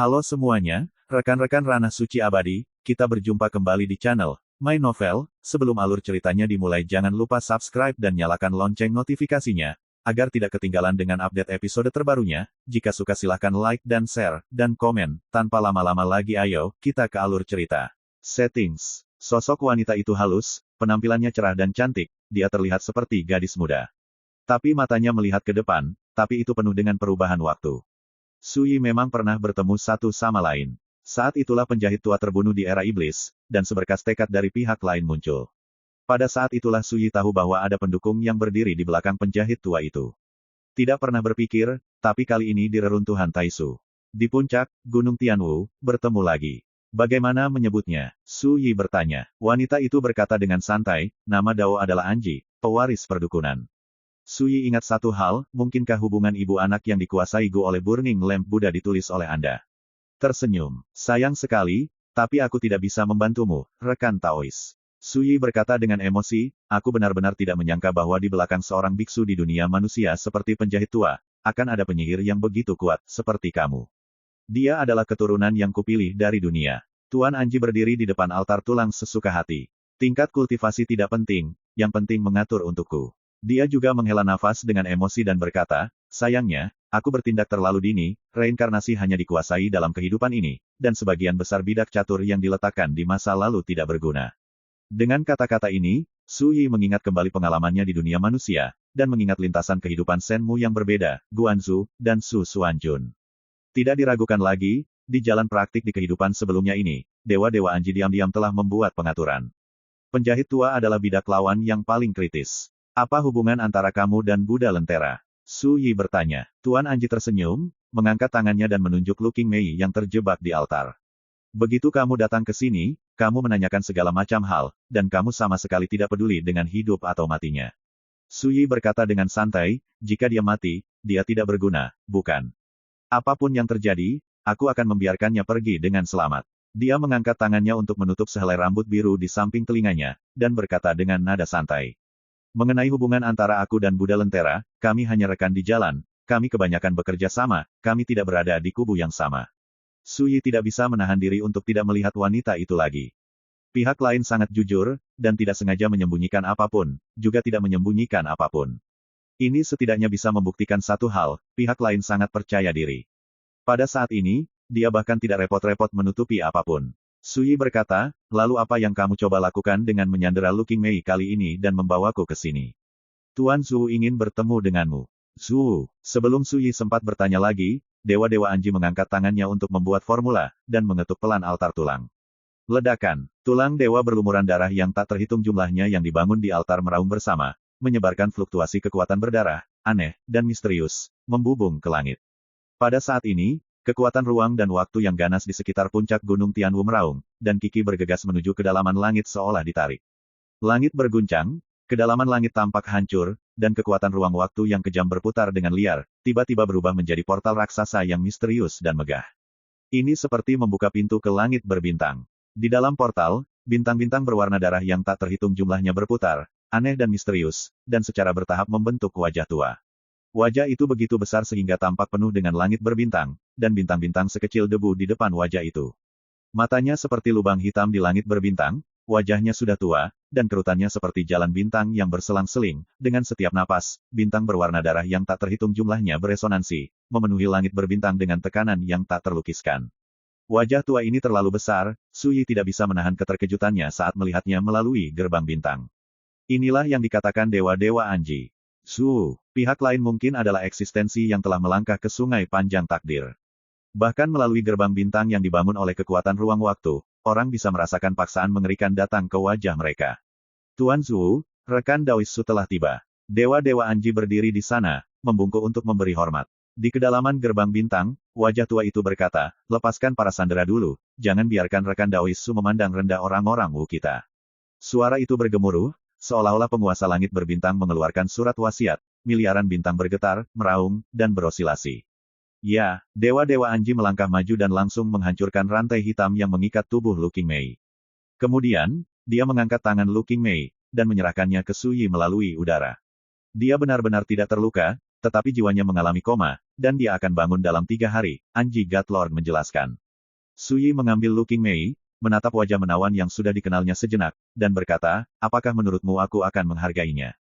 Halo semuanya, rekan-rekan Ranah Suci Abadi, kita berjumpa kembali di channel My Novel. Sebelum alur ceritanya dimulai jangan lupa subscribe dan nyalakan lonceng notifikasinya, agar tidak ketinggalan dengan update episode terbarunya. Jika suka silahkan like dan share, dan komen. Tanpa lama-lama lagi ayo, kita ke alur cerita. Settings. Sosok wanita itu halus, penampilannya cerah dan cantik, dia terlihat seperti gadis muda. Tapi matanya melihat ke depan, tapi itu penuh dengan perubahan waktu. Sui memang pernah bertemu satu sama lain. Saat itulah penjahit tua terbunuh di era iblis, dan seberkas tekad dari pihak lain muncul. Pada saat itulah Sui tahu bahwa ada pendukung yang berdiri di belakang penjahit tua itu. Tidak pernah berpikir, tapi kali ini di reruntuhan Taisu. Di puncak, Gunung Tianwu, bertemu lagi. Bagaimana menyebutnya? Sui bertanya. Wanita itu berkata dengan santai, nama Dao adalah Anji, pewaris perdukunan. Sui ingat satu hal, mungkinkah hubungan ibu anak yang dikuasai Gu oleh Burning Lamp Buddha ditulis oleh Anda? Tersenyum. Sayang sekali, tapi aku tidak bisa membantumu, rekan Taois. Sui berkata dengan emosi, aku benar-benar tidak menyangka bahwa di belakang seorang biksu di dunia manusia seperti penjahit tua, akan ada penyihir yang begitu kuat, seperti kamu. Dia adalah keturunan yang kupilih dari dunia. Tuan Anji berdiri di depan altar tulang sesuka hati. Tingkat kultivasi tidak penting, yang penting mengatur untukku. Dia juga menghela nafas dengan emosi dan berkata, sayangnya, aku bertindak terlalu dini, reinkarnasi hanya dikuasai dalam kehidupan ini, dan sebagian besar bidak catur yang diletakkan di masa lalu tidak berguna. Dengan kata-kata ini, Sui mengingat kembali pengalamannya di dunia manusia, dan mengingat lintasan kehidupan Senmu yang berbeda, Guanzu, dan Su Xuanjun. Tidak diragukan lagi, di jalan praktik di kehidupan sebelumnya ini, Dewa-Dewa Anji diam-diam telah membuat pengaturan. Penjahit tua adalah bidak lawan yang paling kritis. Apa hubungan antara kamu dan Buddha Lentera? Sui bertanya. Tuan Anji tersenyum, mengangkat tangannya dan menunjuk Looking Mei yang terjebak di altar. Begitu kamu datang ke sini, kamu menanyakan segala macam hal, dan kamu sama sekali tidak peduli dengan hidup atau matinya. Sui berkata dengan santai, jika dia mati, dia tidak berguna, bukan? Apapun yang terjadi, aku akan membiarkannya pergi dengan selamat. Dia mengangkat tangannya untuk menutup sehelai rambut biru di samping telinganya, dan berkata dengan nada santai. Mengenai hubungan antara aku dan Buddha Lentera, kami hanya rekan di jalan, kami kebanyakan bekerja sama, kami tidak berada di kubu yang sama. Sui tidak bisa menahan diri untuk tidak melihat wanita itu lagi. Pihak lain sangat jujur, dan tidak sengaja menyembunyikan apapun, juga tidak menyembunyikan apapun. Ini setidaknya bisa membuktikan satu hal, pihak lain sangat percaya diri. Pada saat ini, dia bahkan tidak repot-repot menutupi apapun. Sui berkata, lalu apa yang kamu coba lakukan dengan menyandera Looking Mei kali ini dan membawaku ke sini? Tuan Zhu ingin bertemu denganmu. Zhu, sebelum Sui sempat bertanya lagi, Dewa-Dewa Anji mengangkat tangannya untuk membuat formula, dan mengetuk pelan altar tulang. Ledakan, tulang dewa berlumuran darah yang tak terhitung jumlahnya yang dibangun di altar meraung bersama, menyebarkan fluktuasi kekuatan berdarah, aneh, dan misterius, membubung ke langit. Pada saat ini, kekuatan ruang dan waktu yang ganas di sekitar puncak Gunung Tianwu meraung, dan Kiki bergegas menuju kedalaman langit seolah ditarik. Langit berguncang, kedalaman langit tampak hancur, dan kekuatan ruang waktu yang kejam berputar dengan liar, tiba-tiba berubah menjadi portal raksasa yang misterius dan megah. Ini seperti membuka pintu ke langit berbintang. Di dalam portal, bintang-bintang berwarna darah yang tak terhitung jumlahnya berputar, aneh dan misterius, dan secara bertahap membentuk wajah tua. Wajah itu begitu besar sehingga tampak penuh dengan langit berbintang, dan bintang-bintang sekecil debu di depan wajah itu. Matanya seperti lubang hitam di langit berbintang, wajahnya sudah tua, dan kerutannya seperti jalan bintang yang berselang-seling, dengan setiap napas, bintang berwarna darah yang tak terhitung jumlahnya beresonansi, memenuhi langit berbintang dengan tekanan yang tak terlukiskan. Wajah tua ini terlalu besar, Sui tidak bisa menahan keterkejutannya saat melihatnya melalui gerbang bintang. Inilah yang dikatakan Dewa-Dewa Anji. Zhu, pihak lain mungkin adalah eksistensi yang telah melangkah ke sungai panjang takdir. Bahkan melalui gerbang bintang yang dibangun oleh kekuatan ruang waktu, orang bisa merasakan paksaan mengerikan datang ke wajah mereka. Tuan Zhu, rekan Daoisu telah tiba. Dewa-Dewa Anji berdiri di sana, membungkuk untuk memberi hormat. Di kedalaman gerbang bintang, wajah tua itu berkata, lepaskan para sandera dulu, jangan biarkan rekan Daoisu memandang rendah orang-orang Wu kita. Suara itu bergemuruh, seolah-olah penguasa langit berbintang mengeluarkan surat wasiat, miliaran bintang bergetar, meraung, dan berosilasi. Ya, Dewa-Dewa Anji melangkah maju dan langsung menghancurkan rantai hitam yang mengikat tubuh Looking Mei. Kemudian, dia mengangkat tangan Looking Mei, dan menyerahkannya ke Sui melalui udara. Dia benar-benar tidak terluka, tetapi jiwanya mengalami koma, dan dia akan bangun dalam 3 hari, Anji God Lord menjelaskan. Suyi mengambil Looking Mei, menatap wajah menawan yang sudah dikenalnya sejenak, dan berkata, apakah menurutmu aku akan menghargainya?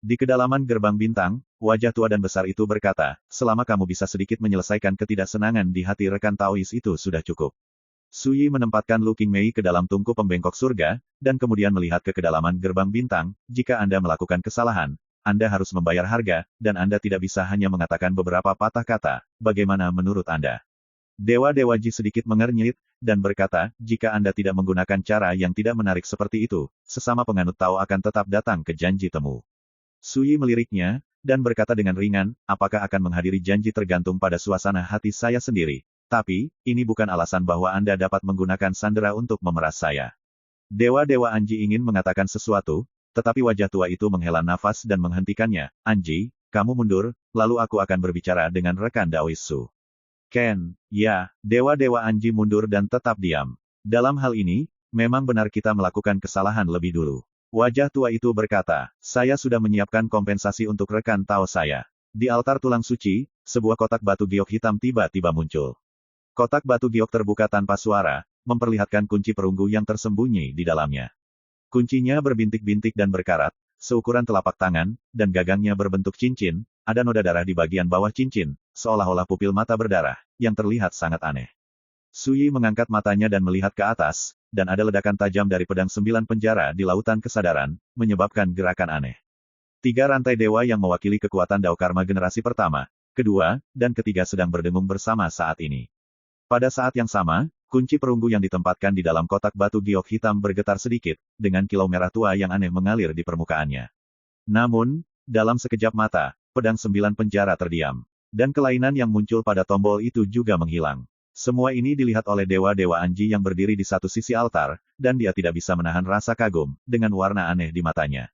Di kedalaman gerbang bintang, wajah tua dan besar itu berkata, selama kamu bisa sedikit menyelesaikan ketidaksenangan di hati rekan Taois itu sudah cukup. Suyi menempatkan Looking Mei ke dalam tungku pembengkok surga, dan kemudian melihat ke kedalaman gerbang bintang, jika Anda melakukan kesalahan, Anda harus membayar harga, dan Anda tidak bisa hanya mengatakan beberapa patah kata, bagaimana menurut Anda? Dewa-dewa Ji sedikit mengernyit, dan berkata, jika Anda tidak menggunakan cara yang tidak menarik seperti itu, sesama penganut Tao akan tetap datang ke janji temu. Suyi meliriknya, dan berkata dengan ringan, apakah akan menghadiri janji tergantung pada suasana hati saya sendiri. Tapi, ini bukan alasan bahwa Anda dapat menggunakan sandera untuk memeras saya. Dewa-dewa Anji ingin mengatakan sesuatu, tetapi wajah tua itu menghela nafas dan menghentikannya. Anji, kamu mundur, lalu aku akan berbicara dengan rekan Daois Su. Ken, ya, dewa-dewa Anji mundur dan tetap diam. Dalam hal ini, memang benar kita melakukan kesalahan lebih dulu. Wajah tua itu berkata, saya sudah menyiapkan kompensasi untuk rekan Tao saya. Di altar tulang suci, sebuah kotak batu giok hitam tiba-tiba muncul. Kotak batu giok terbuka tanpa suara, memperlihatkan kunci perunggu yang tersembunyi di dalamnya. Kuncinya berbintik-bintik dan berkarat, seukuran telapak tangan, dan gagangnya berbentuk cincin, ada noda darah di bagian bawah cincin, seolah-olah pupil mata berdarah, yang terlihat sangat aneh. Suyi mengangkat matanya dan melihat ke atas, dan ada ledakan tajam dari pedang 9 penjara di lautan kesadaran, menyebabkan gerakan aneh. 3 rantai dewa yang mewakili kekuatan Dao Karma generasi pertama, kedua, dan ketiga sedang berdengung bersama saat ini. Pada saat yang sama, kunci perunggu yang ditempatkan di dalam kotak batu giok hitam bergetar sedikit, dengan kilau merah tua yang aneh mengalir di permukaannya. Namun, dalam sekejap mata, pedang 9 penjara terdiam. Dan kelainan yang muncul pada tombol itu juga menghilang. Semua ini dilihat oleh dewa-dewa Anji yang berdiri di satu sisi altar, dan dia tidak bisa menahan rasa kagum, dengan warna aneh di matanya.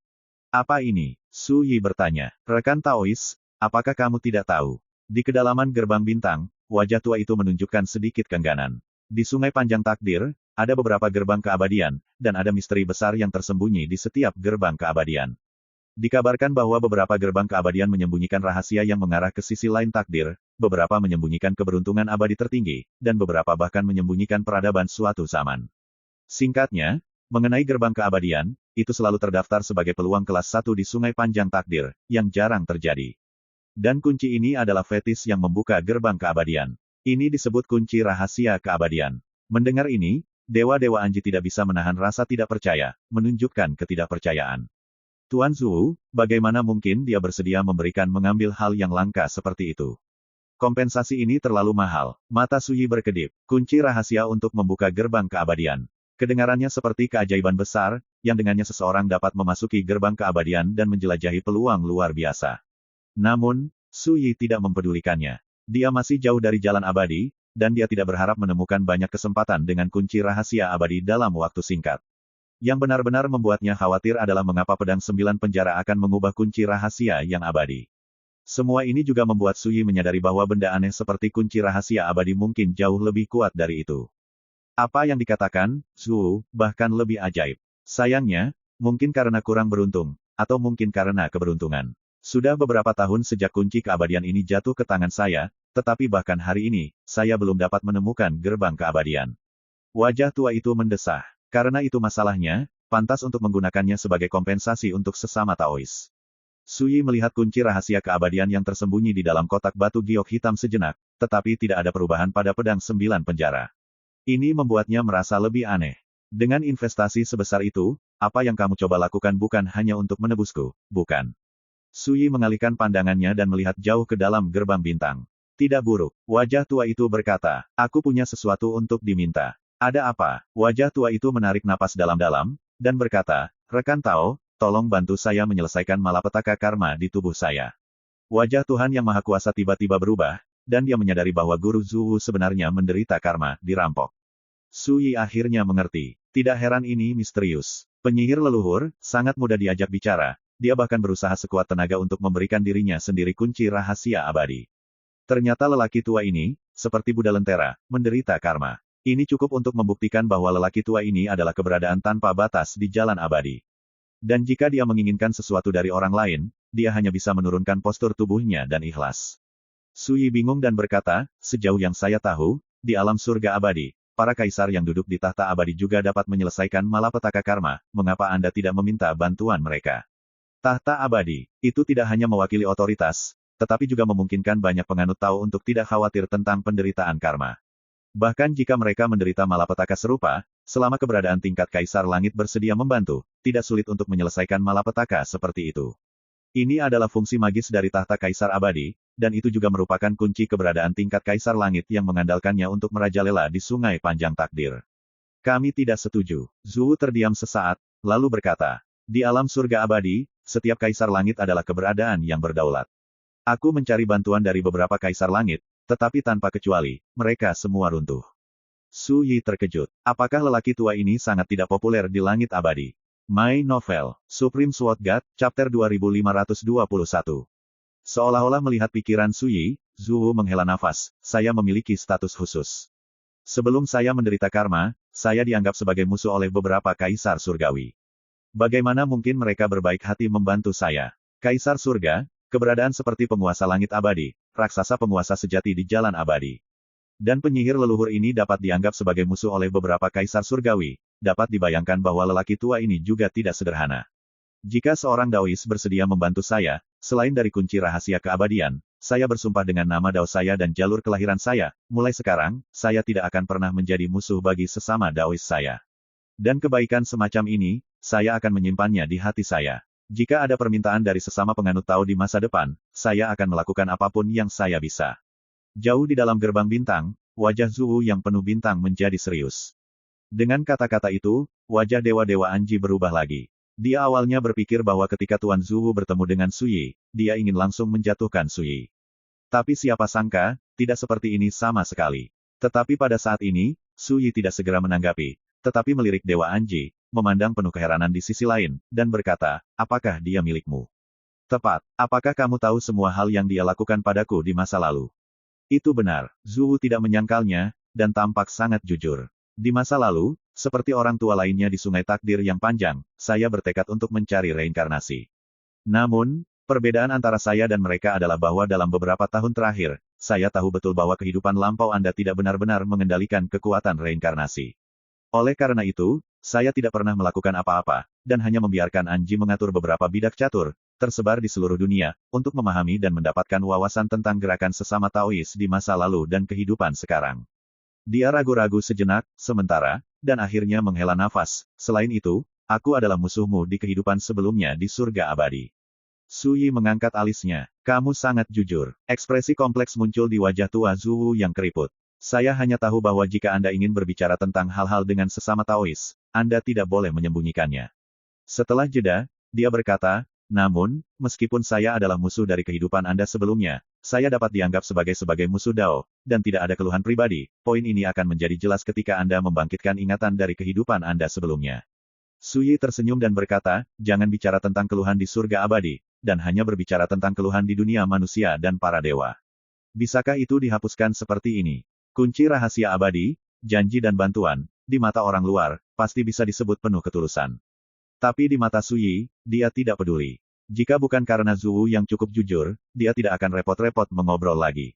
Apa ini? Su Yi bertanya. Rekan Taois, apakah kamu tidak tahu? Di kedalaman gerbang bintang, wajah tua itu menunjukkan sedikit keengganan. Di Sungai Panjang Takdir, ada beberapa gerbang keabadian, dan ada misteri besar yang tersembunyi di setiap gerbang keabadian. Dikabarkan bahwa beberapa gerbang keabadian menyembunyikan rahasia yang mengarah ke sisi lain takdir, beberapa menyembunyikan keberuntungan abadi tertinggi, dan beberapa bahkan menyembunyikan peradaban suatu zaman. Singkatnya, mengenai gerbang keabadian, itu selalu terdaftar sebagai peluang kelas 1 di Sungai Panjang Takdir, yang jarang terjadi. Dan kunci ini adalah fetis yang membuka gerbang keabadian. Ini disebut kunci rahasia keabadian. Mendengar ini, dewa-dewa Anji tidak bisa menahan rasa tidak percaya, menunjukkan ketidakpercayaan. Tuan Zhu, bagaimana mungkin dia bersedia mengambil hal yang langka seperti itu? Kompensasi ini terlalu mahal. Mata Suyi berkedip. Kunci rahasia untuk membuka gerbang keabadian. Kedengarannya seperti keajaiban besar, yang dengannya seseorang dapat memasuki gerbang keabadian dan menjelajahi peluang luar biasa. Namun, Suyi tidak mempedulikannya. Dia masih jauh dari jalan abadi, dan dia tidak berharap menemukan banyak kesempatan dengan kunci rahasia abadi dalam waktu singkat. Yang benar-benar membuatnya khawatir adalah mengapa pedang 9 penjara akan mengubah kunci rahasia yang abadi. Semua ini juga membuat Suyi menyadari bahwa benda aneh seperti kunci rahasia abadi mungkin jauh lebih kuat dari itu. Apa yang dikatakan, Zhu, bahkan lebih ajaib. Sayangnya, mungkin karena kurang beruntung, atau mungkin karena keberuntungan. Sudah beberapa tahun sejak kunci keabadian ini jatuh ke tangan saya, tetapi bahkan hari ini, saya belum dapat menemukan gerbang keabadian. Wajah tua itu mendesah. Karena itu masalahnya, pantas untuk menggunakannya sebagai kompensasi untuk sesama Taois. Suyi melihat kunci rahasia keabadian yang tersembunyi di dalam kotak batu giok hitam sejenak, tetapi tidak ada perubahan pada pedang 9 penjara. Ini membuatnya merasa lebih aneh. Dengan investasi sebesar itu, apa yang kamu coba lakukan bukan hanya untuk menebusku, bukan? Suyi mengalihkan pandangannya dan melihat jauh ke dalam gerbang bintang. Tidak buruk, wajah tua itu berkata, aku punya sesuatu untuk diminta. Ada apa? Wajah tua itu menarik napas dalam-dalam, dan berkata, rekan Tao, tolong bantu saya menyelesaikan malapetaka karma di tubuh saya. Wajah Tuhan yang Maha Kuasa tiba-tiba berubah, dan dia menyadari bahwa Guru Zhu sebenarnya menderita karma, dirampok. Suyi akhirnya mengerti. Tidak heran ini misterius. Penyihir leluhur, sangat mudah diajak bicara, dia bahkan berusaha sekuat tenaga untuk memberikan dirinya sendiri kunci rahasia abadi. Ternyata lelaki tua ini, seperti Buddha Lentera, menderita karma. Ini cukup untuk membuktikan bahwa lelaki tua ini adalah keberadaan tanpa batas di jalan abadi. Dan jika dia menginginkan sesuatu dari orang lain, dia hanya bisa menurunkan postur tubuhnya dan ikhlas. Suyi bingung dan berkata, sejauh yang saya tahu, di alam surga abadi, para kaisar yang duduk di tahta abadi juga dapat menyelesaikan malapetaka karma, mengapa Anda tidak meminta bantuan mereka? Tahta abadi, itu tidak hanya mewakili otoritas, tetapi juga memungkinkan banyak penganut Tao untuk tidak khawatir tentang penderitaan karma. Bahkan jika mereka menderita malapetaka serupa, selama keberadaan tingkat kaisar langit bersedia membantu, tidak sulit untuk menyelesaikan malapetaka seperti itu. Ini adalah fungsi magis dari tahta kaisar abadi, dan itu juga merupakan kunci keberadaan tingkat kaisar langit yang mengandalkannya untuk merajalela di sungai panjang takdir. Kami tidak setuju. Zhu terdiam sesaat, lalu berkata, di alam surga abadi, setiap kaisar langit adalah keberadaan yang berdaulat. Aku mencari bantuan dari beberapa kaisar langit, tetapi tanpa kecuali, mereka semua runtuh. Su Yi terkejut. Apakah lelaki tua ini sangat tidak populer di langit abadi? My Novel, Supreme Sword God, Chapter 2521. Seolah-olah melihat pikiran Su Yi, Zhu menghela nafas, saya memiliki status khusus. Sebelum saya menderita karma, saya dianggap sebagai musuh oleh beberapa kaisar surgawi. Bagaimana mungkin mereka berbaik hati membantu saya? Kaisar surga, keberadaan seperti penguasa langit abadi, raksasa penguasa sejati di jalan abadi. Dan penyihir leluhur ini dapat dianggap sebagai musuh oleh beberapa kaisar surgawi, dapat dibayangkan bahwa lelaki tua ini juga tidak sederhana. Jika seorang Daois bersedia membantu saya, selain dari kunci rahasia keabadian, saya bersumpah dengan nama Dao saya dan jalur kelahiran saya, mulai sekarang, saya tidak akan pernah menjadi musuh bagi sesama Daois saya. Dan kebaikan semacam ini, saya akan menyimpannya di hati saya. Jika ada permintaan dari sesama penganut Tao di masa depan, saya akan melakukan apapun yang saya bisa. Jauh di dalam gerbang bintang, wajah Zhu yang penuh bintang menjadi serius. Dengan kata-kata itu, wajah dewa-dewa Anji berubah lagi. Dia awalnya berpikir bahwa ketika Tuan Zhu bertemu dengan Su Yi, dia ingin langsung menjatuhkan Su Yi. Tapi siapa sangka, tidak seperti ini sama sekali. Tetapi pada saat ini, Su Yi tidak segera menanggapi, tetapi melirik Dewa Anji, memandang penuh keheranan di sisi lain, dan berkata, apakah dia milikmu? Tepat, apakah kamu tahu semua hal yang dia lakukan padaku di masa lalu? Itu benar, Zhu tidak menyangkalnya, dan tampak sangat jujur. Di masa lalu, seperti orang tua lainnya di sungai takdir yang panjang, saya bertekad untuk mencari reinkarnasi. Namun, perbedaan antara saya dan mereka adalah bahwa dalam beberapa tahun terakhir, saya tahu betul bahwa kehidupan lampau Anda tidak benar-benar mengendalikan kekuatan reinkarnasi. Oleh karena itu, saya tidak pernah melakukan apa-apa, dan hanya membiarkan Anji mengatur beberapa bidak catur, tersebar di seluruh dunia, untuk memahami dan mendapatkan wawasan tentang gerakan sesama Taois di masa lalu dan kehidupan sekarang. Dia ragu-ragu sejenak, sementara, dan akhirnya menghela nafas, selain itu, aku adalah musuhmu di kehidupan sebelumnya di surga abadi. Su Yi mengangkat alisnya, kamu sangat jujur. Ekspresi kompleks muncul di wajah tua Zhu yang keriput. Saya hanya tahu bahwa jika Anda ingin berbicara tentang hal-hal dengan sesama Taois, Anda tidak boleh menyembunyikannya. Setelah jeda, dia berkata, namun, meskipun saya adalah musuh dari kehidupan Anda sebelumnya, saya dapat dianggap sebagai musuh Dao, dan tidak ada keluhan pribadi. Poin ini akan menjadi jelas ketika Anda membangkitkan ingatan dari kehidupan Anda sebelumnya. Su Yi tersenyum dan berkata, jangan bicara tentang keluhan di surga abadi, dan hanya berbicara tentang keluhan di dunia manusia dan para dewa. Bisakah itu dihapuskan seperti ini? Kunci rahasia abadi, janji dan bantuan, di mata orang luar, pasti bisa disebut penuh ketulusan. Tapi di mata Su Yi, dia tidak peduli. Jika bukan karena Zhu yang cukup jujur, dia tidak akan repot-repot mengobrol lagi.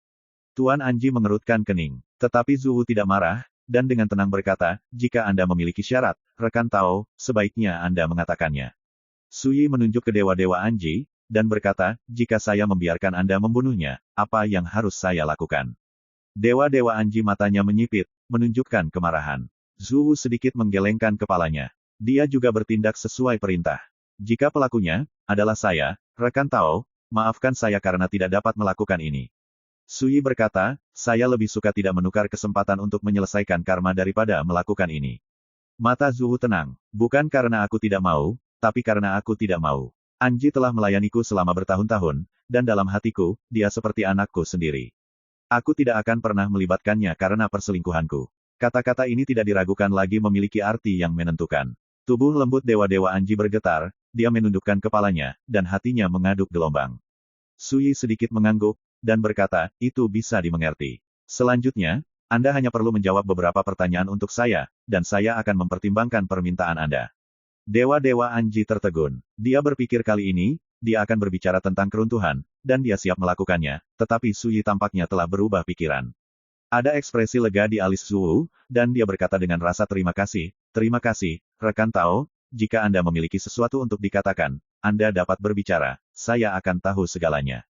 Tuan Anji mengerutkan kening. Tetapi Zhu tidak marah, dan dengan tenang berkata, jika Anda memiliki syarat, rekan Tao, sebaiknya Anda mengatakannya. Su Yi menunjuk ke dewa-dewa Anji, dan berkata, jika saya membiarkan Anda membunuhnya, apa yang harus saya lakukan? Dewa-dewa Anji matanya menyipit, menunjukkan kemarahan. Zhu sedikit menggelengkan kepalanya. Dia juga bertindak sesuai perintah. Jika pelakunya adalah saya, rekan Tao, maafkan saya karena tidak dapat melakukan ini. Su Yi berkata, saya lebih suka tidak menukar kesempatan untuk menyelesaikan karma daripada melakukan ini. Mata Zhu tenang, bukan karena aku tidak mau, tapi karena aku tidak mau. Anji telah melayaniku selama bertahun-tahun, dan dalam hatiku, dia seperti anakku sendiri. Aku tidak akan pernah melibatkannya karena perselingkuhanku. Kata-kata ini tidak diragukan lagi memiliki arti yang menentukan. Tubuh lembut dewa-dewa Anji bergetar, dia menundukkan kepalanya, dan hatinya mengaduk gelombang. Su Yi sedikit mengangguk, dan berkata, itu bisa dimengerti. Selanjutnya, Anda hanya perlu menjawab beberapa pertanyaan untuk saya, dan saya akan mempertimbangkan permintaan Anda. Dewa-dewa Anji tertegun. Dia berpikir kali ini, dia akan berbicara tentang keruntuhan, dan dia siap melakukannya, tetapi Suyi tampaknya telah berubah pikiran. Ada ekspresi lega di alis Zhu, dan dia berkata dengan rasa terima kasih, rekan Tao, jika Anda memiliki sesuatu untuk dikatakan, Anda dapat berbicara, saya akan tahu segalanya.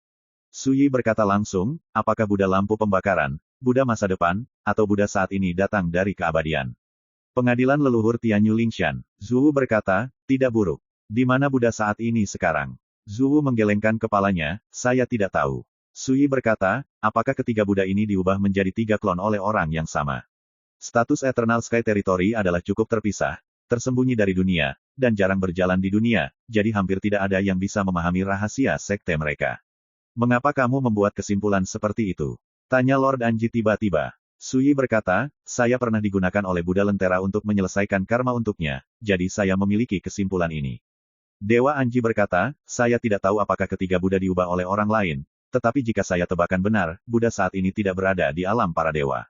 Suyi berkata langsung, apakah Buddha lampu pembakaran, Buddha masa depan, atau Buddha saat ini datang dari keabadian? Pengadilan leluhur Tianyu Lingshan. Zhu berkata, tidak buruk. Di mana Buddha saat ini sekarang? Zhu menggelengkan kepalanya, saya tidak tahu. Suyi berkata, apakah ketiga Buddha ini diubah menjadi 3 klon oleh orang yang sama? Status Eternal Sky Territory adalah cukup terpisah, tersembunyi dari dunia, dan jarang berjalan di dunia, jadi hampir tidak ada yang bisa memahami rahasia sekte mereka. Mengapa kamu membuat kesimpulan seperti itu? Tanya Lord Anji tiba-tiba. Suyi berkata, saya pernah digunakan oleh Buddha Lentera untuk menyelesaikan karma untuknya, jadi saya memiliki kesimpulan ini. Dewa Anji berkata, saya tidak tahu apakah ketiga Buddha diubah oleh orang lain, tetapi jika saya tebakan benar, Buddha saat ini tidak berada di alam para dewa.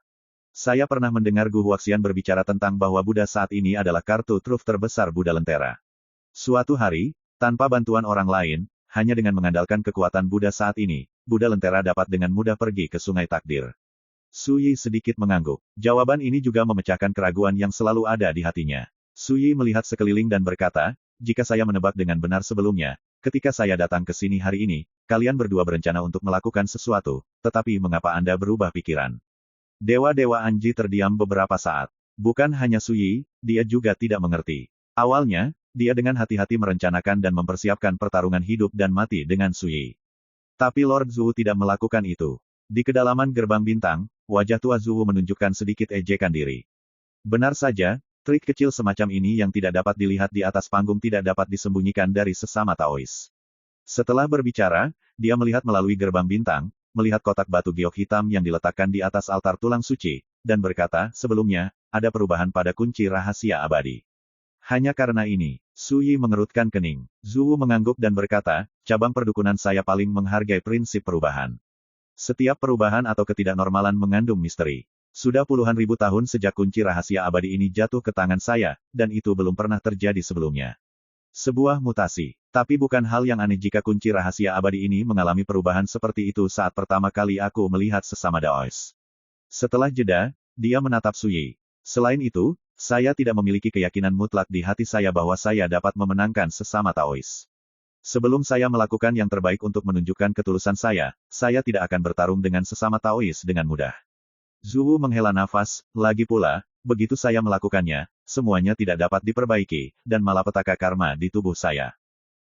Saya pernah mendengar Gu Huaxian berbicara tentang bahwa Buddha saat ini adalah kartu truf terbesar Buddha Lentera. Suatu hari, tanpa bantuan orang lain, hanya dengan mengandalkan kekuatan Buddha saat ini, Buddha Lentera dapat dengan mudah pergi ke sungai takdir. Suyi sedikit mengangguk. Jawaban ini juga memecahkan keraguan yang selalu ada di hatinya. Suyi melihat sekeliling dan berkata, jika saya menebak dengan benar sebelumnya, ketika saya datang ke sini hari ini, kalian berdua berencana untuk melakukan sesuatu, tetapi mengapa Anda berubah pikiran? Dewa-dewa Anji terdiam beberapa saat. Bukan hanya Suyi, dia juga tidak mengerti. Awalnya, dia dengan hati-hati merencanakan dan mempersiapkan pertarungan hidup dan mati dengan Suyi. Tapi Lord Zhu tidak melakukan itu. Di kedalaman gerbang bintang, wajah tua Zhu menunjukkan sedikit ejekan diri. Benar saja, trik kecil semacam ini yang tidak dapat dilihat di atas panggung tidak dapat disembunyikan dari sesama Taois. Setelah berbicara, dia melihat melalui gerbang bintang, melihat kotak batu giok hitam yang diletakkan di atas altar tulang suci, dan berkata, sebelumnya, ada perubahan pada kunci rahasia abadi. Hanya karena ini, Suyi mengerutkan kening. Zhu mengangguk dan berkata, cabang perdukunan saya paling menghargai prinsip perubahan. Setiap perubahan atau ketidaknormalan mengandung misteri. Sudah puluhan ribu tahun sejak kunci rahasia abadi ini jatuh ke tangan saya, dan itu belum pernah terjadi sebelumnya. Sebuah mutasi. Tapi bukan hal yang aneh jika kunci rahasia abadi ini mengalami perubahan seperti itu saat pertama kali aku melihat sesama Daois. Setelah jeda, dia menatap Suyi. Selain itu, saya tidak memiliki keyakinan mutlak di hati saya bahwa saya dapat memenangkan sesama Taois. Sebelum saya melakukan yang terbaik untuk menunjukkan ketulusan saya tidak akan bertarung dengan sesama Taois dengan mudah. Zhu menghela nafas, lagi pula, begitu saya melakukannya, semuanya tidak dapat diperbaiki, dan malapetaka karma di tubuh saya.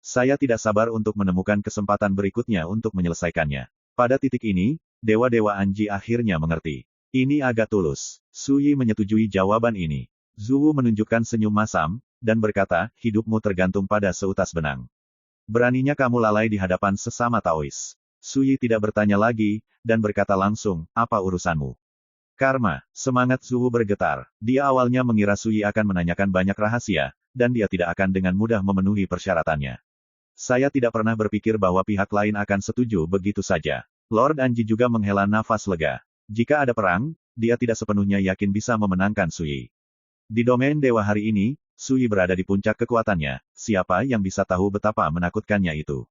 Saya tidak sabar untuk menemukan kesempatan berikutnya untuk menyelesaikannya. Pada titik ini, dewa-dewa Anji akhirnya mengerti. Ini agak tulus. Suyi menyetujui jawaban ini. Zhu menunjukkan senyum masam, dan berkata, hidupmu tergantung pada seutas benang. Beraninya kamu lalai di hadapan sesama Taois. Suyi tidak bertanya lagi, dan berkata langsung, apa urusanmu? Karma, semangat Zhu bergetar. Dia awalnya mengira Suyi akan menanyakan banyak rahasia, dan dia tidak akan dengan mudah memenuhi persyaratannya. Saya tidak pernah berpikir bahwa pihak lain akan setuju begitu saja. Lord Anji juga menghela nafas lega. Jika ada perang, dia tidak sepenuhnya yakin bisa memenangkan Suyi. Di domain dewa hari ini, Suyi berada di puncak kekuatannya, siapa yang bisa tahu betapa menakutkannya itu.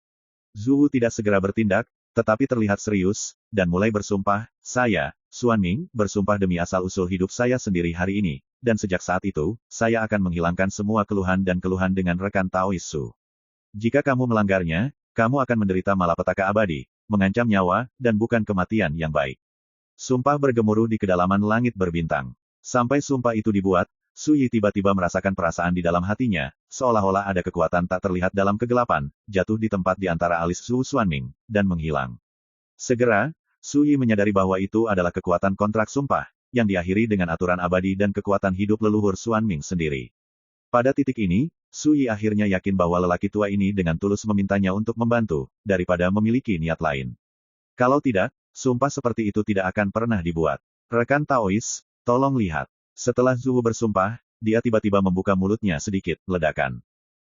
Zhu tidak segera bertindak, tetapi terlihat serius, dan mulai bersumpah, saya, Xuanming, bersumpah demi asal-usul hidup saya sendiri hari ini, dan sejak saat itu, saya akan menghilangkan semua keluhan dan keluhan dengan rekan Taois Su. Jika kamu melanggarnya, kamu akan menderita malapetaka abadi, mengancam nyawa, dan bukan kematian yang baik. Sumpah bergemuruh di kedalaman langit berbintang. Sampai sumpah itu dibuat, Suyi tiba-tiba merasakan perasaan di dalam hatinya, seolah-olah ada kekuatan tak terlihat dalam kegelapan, jatuh di tempat di antara alis Zhu Xuanming, dan menghilang. Segera, Suyi menyadari bahwa itu adalah kekuatan kontrak sumpah, yang diakhiri dengan aturan abadi dan kekuatan hidup leluhur Xuanming sendiri. Pada titik ini, Suyi akhirnya yakin bahwa lelaki tua ini dengan tulus memintanya untuk membantu, daripada memiliki niat lain. Kalau tidak, sumpah seperti itu tidak akan pernah dibuat. Rekan Taois, tolong lihat. Setelah Zhu bersumpah, dia tiba-tiba membuka mulutnya sedikit, ledakan.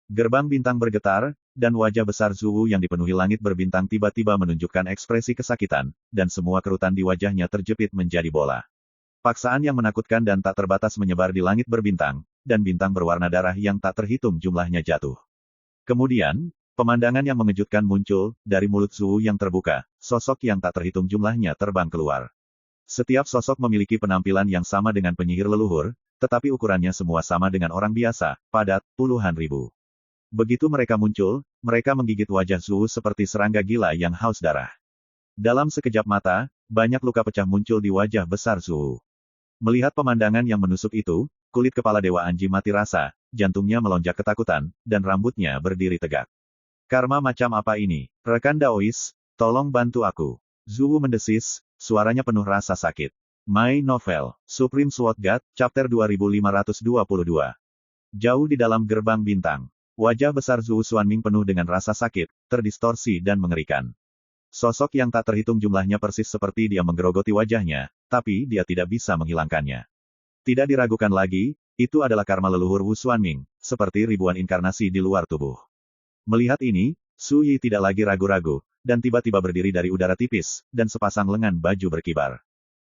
Gerbang bintang bergetar, dan wajah besar Zhu yang dipenuhi langit berbintang tiba-tiba menunjukkan ekspresi kesakitan, dan semua kerutan di wajahnya terjepit menjadi bola. Paksaan yang menakutkan dan tak terbatas menyebar di langit berbintang, dan bintang berwarna darah yang tak terhitung jumlahnya jatuh. Kemudian, Pemandangan yang mengejutkan muncul, dari mulut Zhu yang terbuka, sosok yang tak terhitung jumlahnya terbang keluar. Setiap sosok memiliki penampilan yang sama dengan penyihir leluhur, tetapi ukurannya semua sama dengan orang biasa, padat, puluhan ribu. Begitu mereka muncul, mereka menggigit wajah Zhu seperti serangga gila yang haus darah. Dalam sekejap mata, banyak luka pecah muncul di wajah besar Zhu. Melihat pemandangan yang menusuk itu, kulit kepala Dewa Anji mati rasa, jantungnya melonjak ketakutan, dan rambutnya berdiri tegak. Karma macam apa ini? Rekan Daois, tolong bantu aku. Zhu mendesis, suaranya penuh rasa sakit. My Novel, Supreme Sword God, Chapter 2522. Jauh di dalam gerbang bintang. Wajah besar Zhu Xuanming penuh dengan rasa sakit, terdistorsi dan mengerikan. Sosok yang tak terhitung jumlahnya persis seperti dia menggerogoti wajahnya, tapi dia tidak bisa menghilangkannya. Tidak diragukan lagi, itu adalah karma leluhur Wu Xuanming, seperti ribuan inkarnasi di luar tubuh. Melihat ini, Su Yi tidak lagi ragu-ragu, dan tiba-tiba berdiri dari udara tipis, dan sepasang lengan baju berkibar.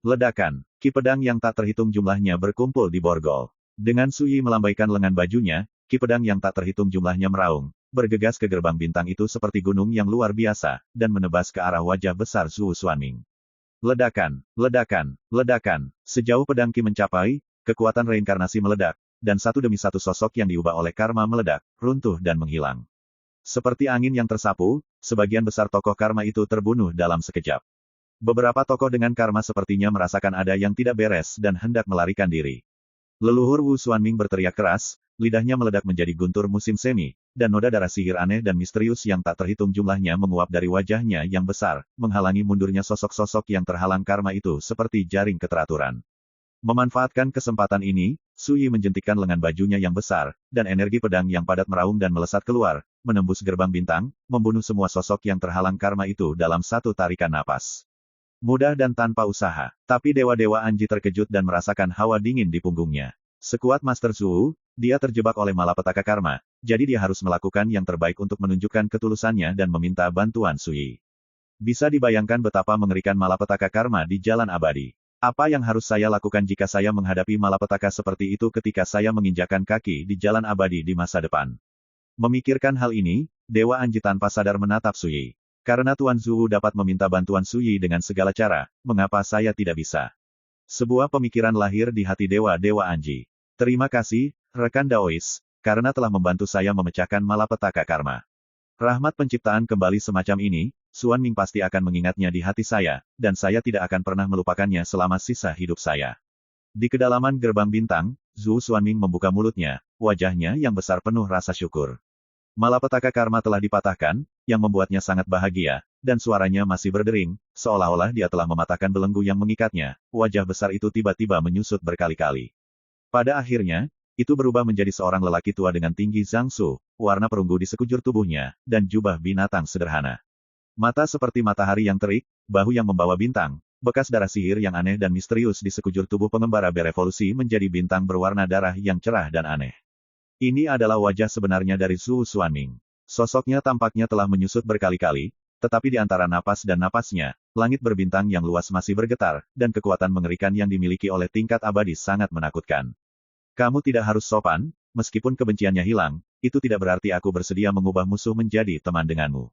Ledakan, ki pedang yang tak terhitung jumlahnya berkumpul di borgol. Dengan Su Yi melambaikan lengan bajunya, ki pedang yang tak terhitung jumlahnya meraung, bergegas ke gerbang bintang itu seperti gunung yang luar biasa, dan menebas ke arah wajah besar Zhu Xuanming. Ledakan, ledakan, ledakan, sejauh pedang ki mencapai, kekuatan reinkarnasi meledak, dan satu demi satu sosok yang diubah oleh karma meledak, runtuh dan menghilang. Seperti angin yang tersapu, sebagian besar tokoh karma itu terbunuh dalam sekejap. Beberapa tokoh dengan karma sepertinya merasakan ada yang tidak beres dan hendak melarikan diri. Leluhur Wu Xuanming berteriak keras, lidahnya meledak menjadi guntur musim semi, dan noda darah sihir aneh dan misterius yang tak terhitung jumlahnya menguap dari wajahnya yang besar, menghalangi mundurnya sosok-sosok yang terhalang karma itu seperti jaring keteraturan. Memanfaatkan kesempatan ini, Su Yi menjentikkan lengan bajunya yang besar, dan energi pedang yang padat meraung dan melesat keluar, menembus gerbang bintang, membunuh semua sosok yang terhalang karma itu dalam satu tarikan napas. Mudah dan tanpa usaha, tapi Dewa-Dewa Anji terkejut dan merasakan hawa dingin di punggungnya. Sekuat Master Zhu, dia terjebak oleh malapetaka karma, jadi dia harus melakukan yang terbaik untuk menunjukkan ketulusannya dan meminta bantuan Su Yi. Bisa dibayangkan betapa mengerikan malapetaka karma di jalan abadi. Apa yang harus saya lakukan jika saya menghadapi malapetaka seperti itu ketika saya menginjakan kaki di jalan abadi di masa depan? Memikirkan hal ini, Dewa Anji tanpa sadar menatap Su Yi. Karena Tuan Zhu dapat meminta bantuan Su Yi dengan segala cara, mengapa saya tidak bisa? Sebuah pemikiran lahir di hati Dewa-Dewa Anji. Terima kasih, rekan Daois, karena telah membantu saya memecahkan malapetaka karma. Rahmat penciptaan kembali semacam ini, Xuanming pasti akan mengingatnya di hati saya, dan saya tidak akan pernah melupakannya selama sisa hidup saya. Di kedalaman gerbang bintang, Zhu Xuanming membuka mulutnya, wajahnya yang besar penuh rasa syukur. Malapetaka karma telah dipatahkan, yang membuatnya sangat bahagia, dan suaranya masih berdering, seolah-olah dia telah mematahkan belenggu yang mengikatnya, wajah besar itu tiba-tiba menyusut berkali-kali. Pada akhirnya, itu berubah menjadi seorang lelaki tua dengan tinggi zangsu, warna perunggu di sekujur tubuhnya, dan jubah binatang sederhana. Mata seperti matahari yang terik, bahu yang membawa bintang, bekas darah sihir yang aneh dan misterius di sekujur tubuh pengembara berevolusi menjadi bintang berwarna darah yang cerah dan aneh. Ini adalah wajah sebenarnya dari Zhu Xuanming. Sosoknya tampaknya telah menyusut berkali-kali, tetapi di antara napas dan napasnya, langit berbintang yang luas masih bergetar, dan kekuatan mengerikan yang dimiliki oleh tingkat abadi sangat menakutkan. Kamu tidak harus sopan, meskipun kebenciannya hilang, itu tidak berarti aku bersedia mengubah musuh menjadi teman denganmu.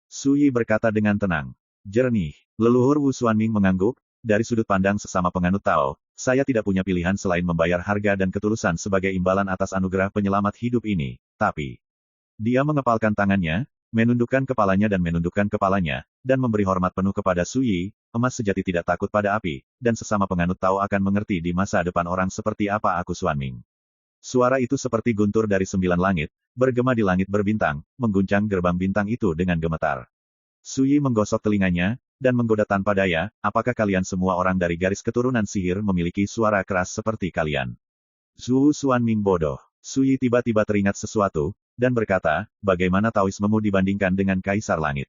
Su Yi berkata dengan tenang. Jernih, leluhur Wu Xuanming mengangguk, dari sudut pandang sesama penganut Tao, saya tidak punya pilihan selain membayar harga dan ketulusan sebagai imbalan atas anugerah penyelamat hidup ini, tapi... Dia mengepalkan tangannya, menundukkan kepalanya, dan memberi hormat penuh kepada Su Yi, emas sejati tidak takut pada api, dan sesama penganut Tao akan mengerti di masa depan orang seperti apa aku Xuanming. Suara itu seperti guntur dari 9 langit, bergema di langit berbintang, mengguncang gerbang bintang itu dengan gemetar. Su Yi menggosok telinganya, dan menggoda tanpa daya, apakah kalian semua orang dari garis keturunan sihir memiliki suara keras seperti kalian? Zhu Xuanming bodoh. Su Yi tiba-tiba teringat sesuatu, dan berkata, bagaimana Taoismemu dibandingkan dengan Kaisar Langit?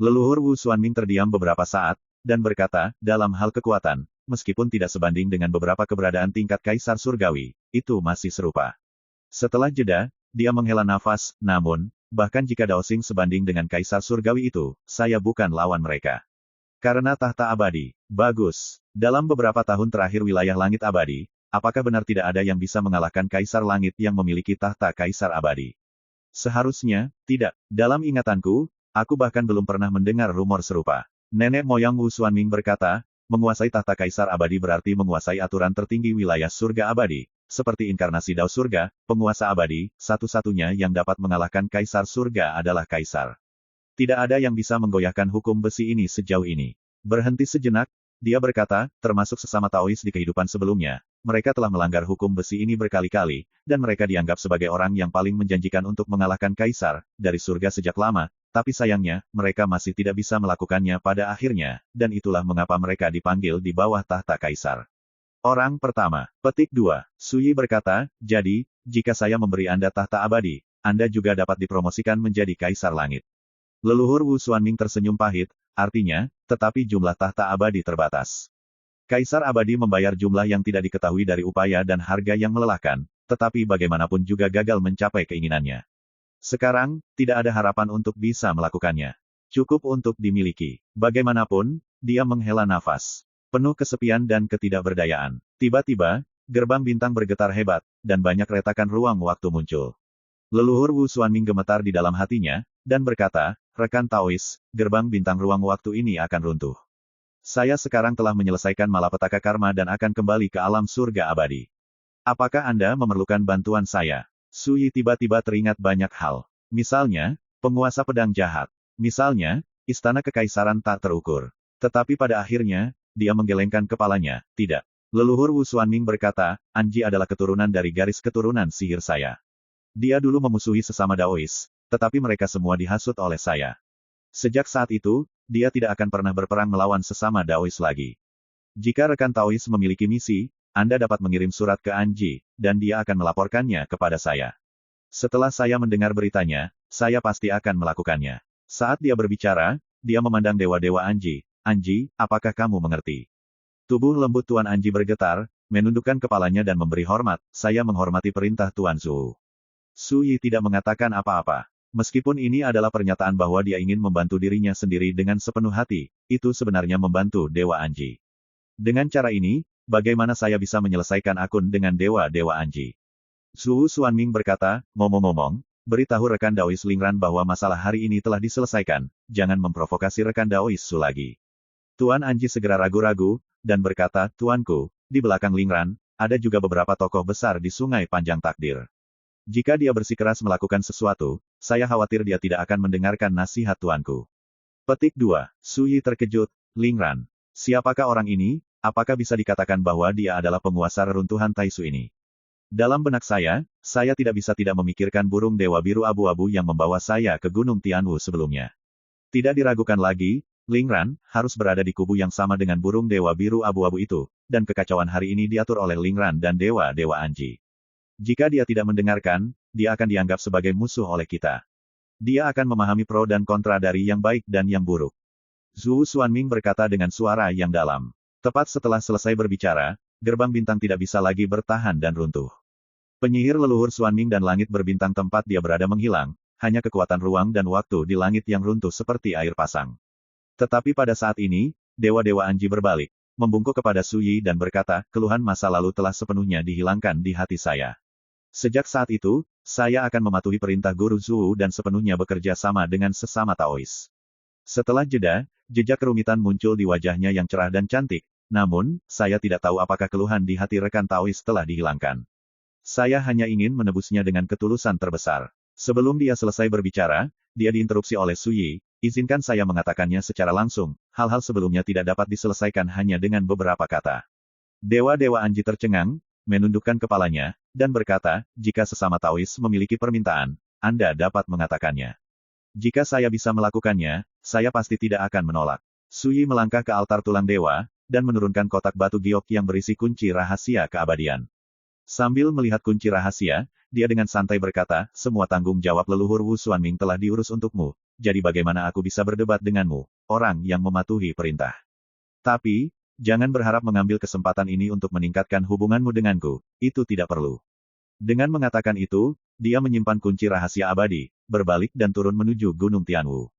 Leluhur Wu Xuanming terdiam beberapa saat, dan berkata, dalam hal kekuatan, meskipun tidak sebanding dengan beberapa keberadaan tingkat Kaisar Surgawi, itu masih serupa. Setelah jeda, dia menghela nafas, namun, bahkan jika Daoxing sebanding dengan Kaisar Surgawi itu, saya bukan lawan mereka. Karena tahta abadi, bagus. Dalam beberapa tahun terakhir wilayah langit abadi, apakah benar tidak ada yang bisa mengalahkan Kaisar Langit yang memiliki tahta Kaisar abadi? Seharusnya, tidak. Dalam ingatanku, aku bahkan belum pernah mendengar rumor serupa. Nenek moyang Wu Xuanming berkata, menguasai tahta kaisar abadi berarti menguasai aturan tertinggi wilayah surga abadi. Seperti inkarnasi Dao surga, penguasa abadi, satu-satunya yang dapat mengalahkan kaisar surga adalah kaisar. Tidak ada yang bisa menggoyahkan hukum besi ini sejauh ini. Berhenti sejenak, dia berkata, termasuk sesama Taois di kehidupan sebelumnya, mereka telah melanggar hukum besi ini berkali-kali, dan mereka dianggap sebagai orang yang paling menjanjikan untuk mengalahkan kaisar, dari surga sejak lama, tapi sayangnya, mereka masih tidak bisa melakukannya pada akhirnya, dan itulah mengapa mereka dipanggil di bawah tahta kaisar. Orang pertama. Petik 2. Suyi berkata, jadi, jika saya memberi Anda tahta abadi, Anda juga dapat dipromosikan menjadi kaisar langit. Leluhur Wu Xuanming tersenyum pahit, artinya, tetapi jumlah tahta abadi terbatas. Kaisar abadi membayar jumlah yang tidak diketahui dari upaya dan harga yang melelahkan, tetapi bagaimanapun juga gagal mencapai keinginannya. Sekarang, tidak ada harapan untuk bisa melakukannya. Cukup untuk dimiliki. Bagaimanapun, dia menghela nafas. Penuh kesepian dan ketidakberdayaan. Tiba-tiba, gerbang bintang bergetar hebat, dan banyak retakan ruang waktu muncul. Leluhur Wu Xuanming gemetar di dalam hatinya, dan berkata, rekan Taois, gerbang bintang ruang waktu ini akan runtuh. Saya sekarang telah menyelesaikan malapetaka karma dan akan kembali ke alam surga abadi. Apakah Anda memerlukan bantuan saya? Suyi tiba-tiba teringat banyak hal. Misalnya, penguasa pedang jahat. Misalnya, istana kekaisaran tak terukur. Tetapi pada akhirnya, dia menggelengkan kepalanya, tidak. Leluhur Wu Xuanming berkata, Anji adalah keturunan dari garis keturunan sihir saya. Dia dulu memusuhi sesama Daois, tetapi mereka semua dihasut oleh saya. Sejak saat itu, dia tidak akan pernah berperang melawan sesama Daois lagi. Jika rekan Taois memiliki misi, Anda dapat mengirim surat ke Anji, dan dia akan melaporkannya kepada saya. Setelah saya mendengar beritanya, saya pasti akan melakukannya. Saat dia berbicara, dia memandang dewa-dewa Anji. Anji, apakah kamu mengerti? Tubuh lembut Tuan Anji bergetar, menundukkan kepalanya dan memberi hormat, saya menghormati perintah Tuan Zhou. Suyi tidak mengatakan apa-apa. Meskipun ini adalah pernyataan bahwa dia ingin membantu dirinya sendiri dengan sepenuh hati, itu sebenarnya membantu Dewa Anji. Dengan cara ini, bagaimana saya bisa menyelesaikan akun dengan Dewa-Dewa Anji? Zhou Xuanming berkata, ngomong-ngomong, beritahu rekan Daois Lingran bahwa masalah hari ini telah diselesaikan, jangan memprovokasi rekan Daois Su lagi. Tuan Anji segera ragu-ragu, dan berkata, Tuanku, di belakang Lingran, ada juga beberapa tokoh besar di Sungai Panjang Takdir. Jika dia bersikeras melakukan sesuatu, saya khawatir dia tidak akan mendengarkan nasihat tuanku. Petik 2. Suyi terkejut, Lingran. Siapakah orang ini? Apakah bisa dikatakan bahwa dia adalah penguasa reruntuhan Taisu ini? Dalam benak saya tidak bisa tidak memikirkan burung dewa biru abu-abu yang membawa saya ke Gunung Tianwu sebelumnya. Tidak diragukan lagi, Lingran harus berada di kubu yang sama dengan burung dewa biru abu-abu itu, dan kekacauan hari ini diatur oleh Lingran dan dewa-dewa Anji. Jika dia tidak mendengarkan, dia akan dianggap sebagai musuh oleh kita. Dia akan memahami pro dan kontra dari yang baik dan yang buruk. Zhou Xuanming berkata dengan suara yang dalam. Tepat setelah selesai berbicara, gerbang bintang tidak bisa lagi bertahan dan runtuh. Penyihir leluhur Xuanming dan langit berbintang tempat dia berada menghilang, hanya kekuatan ruang dan waktu di langit yang runtuh seperti air pasang. Tetapi pada saat ini, dewa-dewa Anji berbalik, membungkuk kepada Suyi dan berkata, keluhan masa lalu telah sepenuhnya dihilangkan di hati saya. Sejak saat itu, saya akan mematuhi perintah Guru Zhou dan sepenuhnya bekerja sama dengan sesama Taois. Setelah jeda, jejak kerumitan muncul di wajahnya yang cerah dan cantik, namun, saya tidak tahu apakah keluhan di hati rekan Taois telah dihilangkan. Saya hanya ingin menebusnya dengan ketulusan terbesar. Sebelum dia selesai berbicara, dia diinterupsi oleh Suyi, izinkan saya mengatakannya secara langsung, hal-hal sebelumnya tidak dapat diselesaikan hanya dengan beberapa kata. Dewa-dewa Anji tercengang, menundukkan kepalanya, dan berkata, jika sesama Taois memiliki permintaan, Anda dapat mengatakannya. Jika saya bisa melakukannya, saya pasti tidak akan menolak. Suyi melangkah ke altar tulang dewa, dan menurunkan kotak batu giok yang berisi kunci rahasia keabadian. Sambil melihat kunci rahasia, dia dengan santai berkata, semua tanggung jawab leluhur Wu Xuanming telah diurus untukmu, jadi bagaimana aku bisa berdebat denganmu, orang yang mematuhi perintah. Tapi, jangan berharap mengambil kesempatan ini untuk meningkatkan hubunganmu denganku, itu tidak perlu. Dengan mengatakan itu, dia menyimpan kunci rahasia abadi, berbalik dan turun menuju Gunung Tianwu.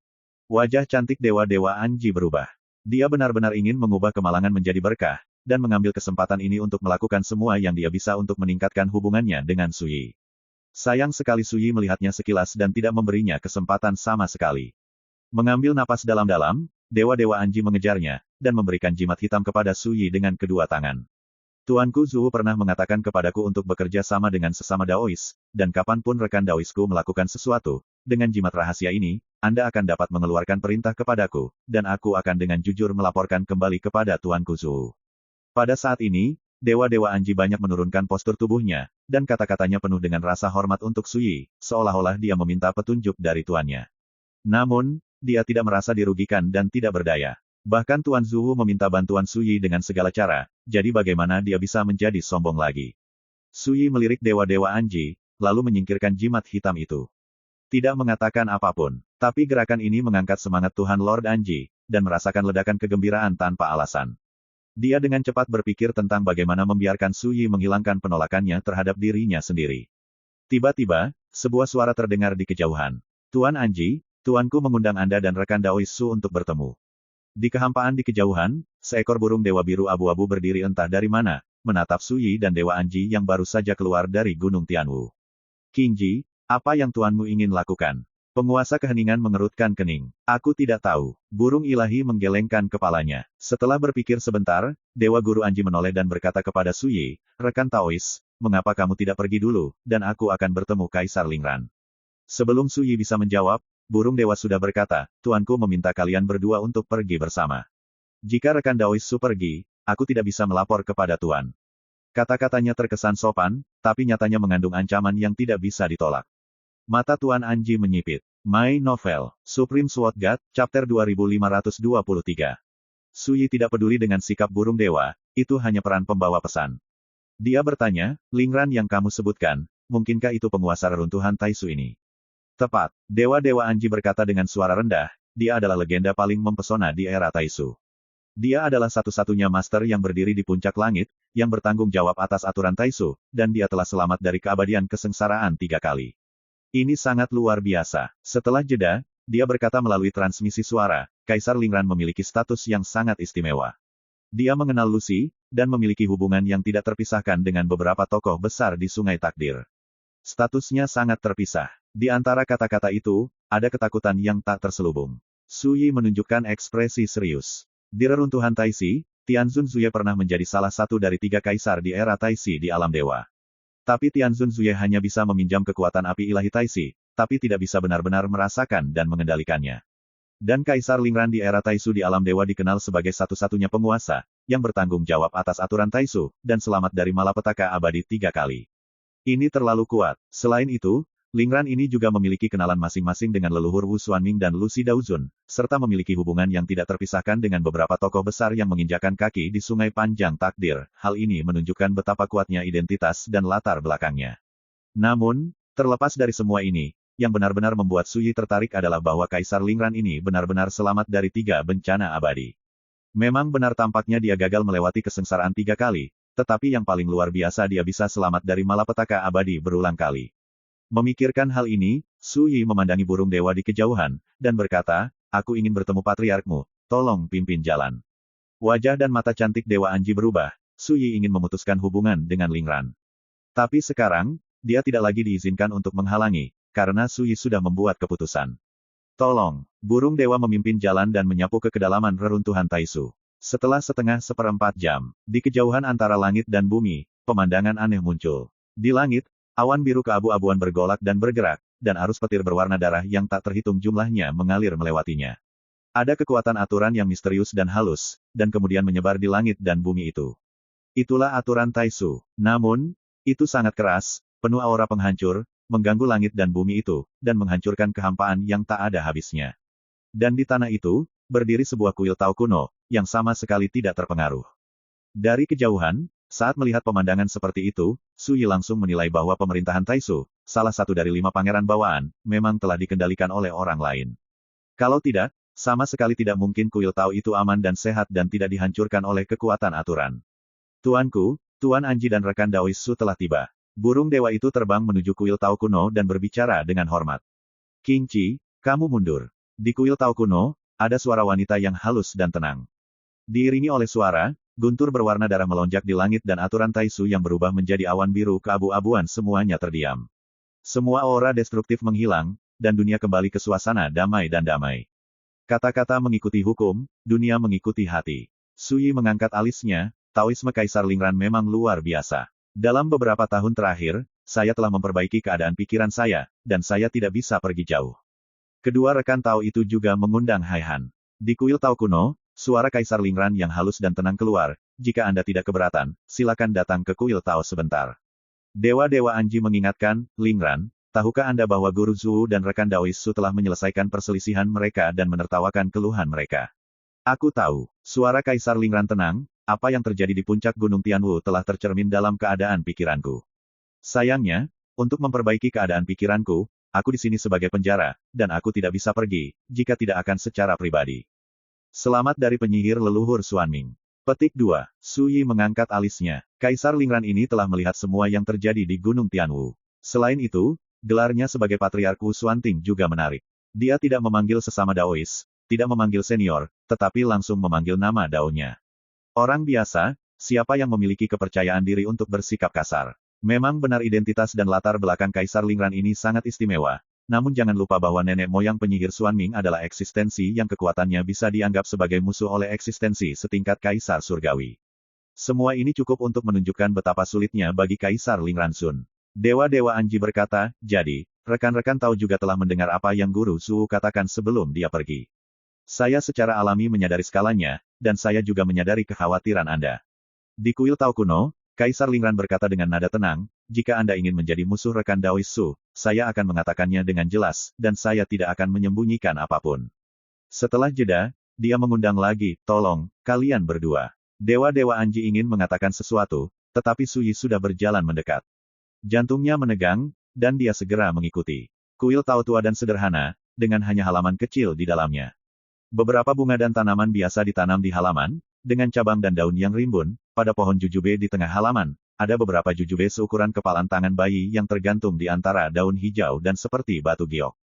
Wajah cantik dewa-dewa Anji berubah. Dia benar-benar ingin mengubah kemalangan menjadi berkah, dan mengambil kesempatan ini untuk melakukan semua yang dia bisa untuk meningkatkan hubungannya dengan Suyi. Sayang sekali Suyi melihatnya sekilas dan tidak memberinya kesempatan sama sekali. Mengambil napas dalam-dalam, dewa-dewa Anji mengejarnya, dan memberikan jimat hitam kepada Suyi dengan kedua tangan. Tuanku Zhu pernah mengatakan kepadaku untuk bekerja sama dengan sesama Daois, dan kapanpun rekan Daoisku melakukan sesuatu, dengan jimat rahasia ini, Anda akan dapat mengeluarkan perintah kepadaku, dan aku akan dengan jujur melaporkan kembali kepada Tuanku Zhu. Pada saat ini, dewa-dewa Anji banyak menurunkan postur tubuhnya, dan kata-katanya penuh dengan rasa hormat untuk Suyi, seolah-olah dia meminta petunjuk dari tuannya. Namun, dia tidak merasa dirugikan dan tidak berdaya. Bahkan Tuan Zhu meminta bantuan Suyi dengan segala cara, jadi bagaimana dia bisa menjadi sombong lagi. Suyi melirik dewa-dewa Anji, lalu menyingkirkan jimat hitam itu. Tidak mengatakan apapun, tapi gerakan ini mengangkat semangat Tuhan Lord Anji, dan merasakan ledakan kegembiraan tanpa alasan. Dia dengan cepat berpikir tentang bagaimana membiarkan Suyi menghilangkan penolakannya terhadap dirinya sendiri. Tiba-tiba, sebuah suara terdengar di kejauhan. Tuan Anji, tuanku mengundang Anda dan rekan Daois Su untuk bertemu. Di kehampaan di kejauhan, seekor burung dewa biru abu-abu berdiri entah dari mana, menatap Suyi dan dewa Anji yang baru saja keluar dari Gunung Tianwu. Qingji, apa yang tuanmu ingin lakukan? Penguasa keheningan mengerutkan kening. Aku tidak tahu. Burung ilahi menggelengkan kepalanya. Setelah berpikir sebentar, Dewa Guru Anji menoleh dan berkata kepada Suyi, rekan Taois, mengapa kamu tidak pergi dulu, dan aku akan bertemu Kaisar Lingran. Sebelum Suyi bisa menjawab, burung dewa sudah berkata, tuanku meminta kalian berdua untuk pergi bersama. Jika rekan Daois Su pergi, aku tidak bisa melapor kepada tuan. Kata-katanya terkesan sopan, tapi nyatanya mengandung ancaman yang tidak bisa ditolak. Mata Tuan Anji menyipit. My Novel, Supreme Sword God, Chapter 2523. Suyi tidak peduli dengan sikap burung dewa, itu hanya peran pembawa pesan. Dia bertanya, Lingran yang kamu sebutkan, mungkinkah itu penguasa reruntuhan Taisu ini? Tepat, dewa-dewa Anji berkata dengan suara rendah, dia adalah legenda paling mempesona di era Taisu. Dia adalah satu-satunya master yang berdiri di puncak langit, yang bertanggung jawab atas aturan Taisu, dan dia telah selamat dari keabadian kesengsaraan 3 kali. Ini sangat luar biasa. Setelah jeda, dia berkata melalui transmisi suara, Kaisar Lingran memiliki status yang sangat istimewa. Dia mengenal Lucy, dan memiliki hubungan yang tidak terpisahkan dengan beberapa tokoh besar di Sungai Takdir. Statusnya sangat terpisah. Di antara kata-kata itu, ada ketakutan yang tak terselubung. Suyi menunjukkan ekspresi serius. Di reruntuhan Taisi, Tianzun Zuye pernah menjadi salah satu dari 3 kaisar di era Taisi di alam dewa. Tapi Tianzun Zuye hanya bisa meminjam kekuatan api ilahi Taisi, tapi tidak bisa benar-benar merasakan dan mengendalikannya. Dan Kaisar Lingran di era Taisu di alam dewa dikenal sebagai satu-satunya penguasa, yang bertanggung jawab atas aturan Taisu, dan selamat dari malapetaka abadi 3 kali. Ini terlalu kuat. Selain itu, Lingran ini juga memiliki kenalan masing-masing dengan leluhur Wu Xuanming dan Lu Xidaozun, serta memiliki hubungan yang tidak terpisahkan dengan beberapa tokoh besar yang menginjakan kaki di Sungai Panjang Takdir. Hal ini menunjukkan betapa kuatnya identitas dan latar belakangnya. Namun, terlepas dari semua ini, yang benar-benar membuat Suyi tertarik adalah bahwa Kaisar Lingran ini benar-benar selamat dari 3 bencana abadi. Memang benar tampaknya dia gagal melewati kesengsaraan 3 kali, tetapi yang paling luar biasa dia bisa selamat dari malapetaka abadi berulang kali. Memikirkan hal ini, Suyi memandangi burung dewa di kejauhan, dan berkata, aku ingin bertemu patriarkmu, tolong pimpin jalan. Wajah dan mata cantik dewa Anji berubah, Suyi ingin memutuskan hubungan dengan Lingran. Tapi sekarang, dia tidak lagi diizinkan untuk menghalangi, karena Suyi sudah membuat keputusan. Tolong, burung dewa memimpin jalan dan menyapu ke kedalaman reruntuhan Taisu. Setelah seperempat jam, di kejauhan antara langit dan bumi, pemandangan aneh muncul. Di langit, awan biru keabu-abuan bergolak dan bergerak, dan arus petir berwarna darah yang tak terhitung jumlahnya mengalir melewatinya. Ada kekuatan aturan yang misterius dan halus, dan kemudian menyebar di langit dan bumi itu. Itulah aturan Taisu. Namun, itu sangat keras, penuh aura penghancur, mengganggu langit dan bumi itu, dan menghancurkan kehampaan yang tak ada habisnya. Dan di tanah itu, berdiri sebuah kuil Tao kuno, yang sama sekali tidak terpengaruh. Dari kejauhan, saat melihat pemandangan seperti itu, Suyi langsung menilai bahwa pemerintahan Taisu, salah satu dari 5 pangeran bawaan, memang telah dikendalikan oleh orang lain. Kalau tidak, sama sekali tidak mungkin kuil Tao itu aman dan sehat dan tidak dihancurkan oleh kekuatan aturan. Tuanku, Tuan Anji dan rekan Daois Su telah tiba. Burung dewa itu terbang menuju kuil Tao kuno dan berbicara dengan hormat. Qingji, kamu mundur. Di kuil Tao kuno, ada suara wanita yang halus dan tenang. Diiringi oleh suara, guntur berwarna darah melonjak di langit dan aturan Taisu yang berubah menjadi awan biru keabu-abuan semuanya terdiam. Semua aura destruktif menghilang, dan dunia kembali ke suasana damai dan damai. Kata-kata mengikuti hukum, dunia mengikuti hati. Suyi mengangkat alisnya, Taoisme Kaisar Lingran memang luar biasa. Dalam beberapa tahun terakhir, saya telah memperbaiki keadaan pikiran saya, dan saya tidak bisa pergi jauh. Kedua rekan Tao itu juga mengundang Haihan. Di kuil Tao kuno, suara Kaisar Lingran yang halus dan tenang keluar. Jika Anda tidak keberatan, silakan datang ke kuil Tao sebentar. Dewa-dewa Anji mengingatkan, Lingran, tahukah Anda bahwa Guru Zhu dan rekan Daois Su telah menyelesaikan perselisihan mereka dan menertawakan keluhan mereka? Aku tahu. Suara Kaisar Lingran tenang, apa yang terjadi di puncak Gunung Tianwu telah tercermin dalam keadaan pikiranku. Sayangnya, untuk memperbaiki keadaan pikiranku, aku di sini sebagai penjara, dan aku tidak bisa pergi, jika tidak akan secara pribadi. Selamat dari penyihir leluhur Xuanming. Petik 2. Suyi mengangkat alisnya. Kaisar Lingran ini telah melihat semua yang terjadi di Gunung Tianwu. Selain itu, gelarnya sebagai Patriark Wu Xuanting juga menarik. Dia tidak memanggil sesama Daois, tidak memanggil senior, tetapi langsung memanggil nama Daonya. Orang biasa, siapa yang memiliki kepercayaan diri untuk bersikap kasar. Memang benar identitas dan latar belakang Kaisar Lingran ini sangat istimewa. Namun jangan lupa bahwa nenek moyang penyihir Xuanming adalah eksistensi yang kekuatannya bisa dianggap sebagai musuh oleh eksistensi setingkat Kaisar Surgawi. Semua ini cukup untuk menunjukkan betapa sulitnya bagi Kaisar Lingran Sun. Dewa-dewa Anji berkata, jadi, rekan-rekan tahu juga telah mendengar apa yang Guru Zhu katakan sebelum dia pergi. Saya secara alami menyadari skalanya, dan saya juga menyadari kekhawatiran Anda. Di kuil Tao kuno, Kaisar Lingran berkata dengan nada tenang, jika Anda ingin menjadi musuh rekan Daois Su, saya akan mengatakannya dengan jelas, dan saya tidak akan menyembunyikan apapun. Setelah jeda, dia mengundang lagi, tolong, kalian berdua. Dewa-dewa Anji ingin mengatakan sesuatu, tetapi Suyi sudah berjalan mendekat. Jantungnya menegang, dan dia segera mengikuti. Kuil Tao tua dan sederhana, dengan hanya halaman kecil di dalamnya. Beberapa bunga dan tanaman biasa ditanam di halaman, dengan cabang dan daun yang rimbun, pada pohon jujube di tengah halaman, ada beberapa jujube seukuran kepalan tangan bayi yang tergantung di antara daun hijau dan seperti batu giok.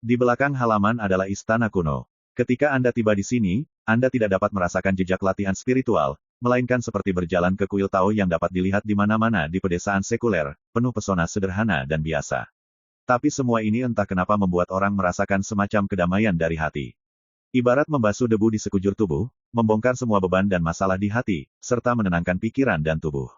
Di belakang halaman adalah istana kuno. Ketika Anda tiba di sini, Anda tidak dapat merasakan jejak latihan spiritual, melainkan seperti berjalan ke kuil Tao yang dapat dilihat di mana-mana di pedesaan sekuler, penuh pesona sederhana dan biasa. Tapi semua ini entah kenapa membuat orang merasakan semacam kedamaian dari hati. Ibarat membasuh debu di sekujur tubuh, membongkar semua beban dan masalah di hati, serta menenangkan pikiran dan tubuh.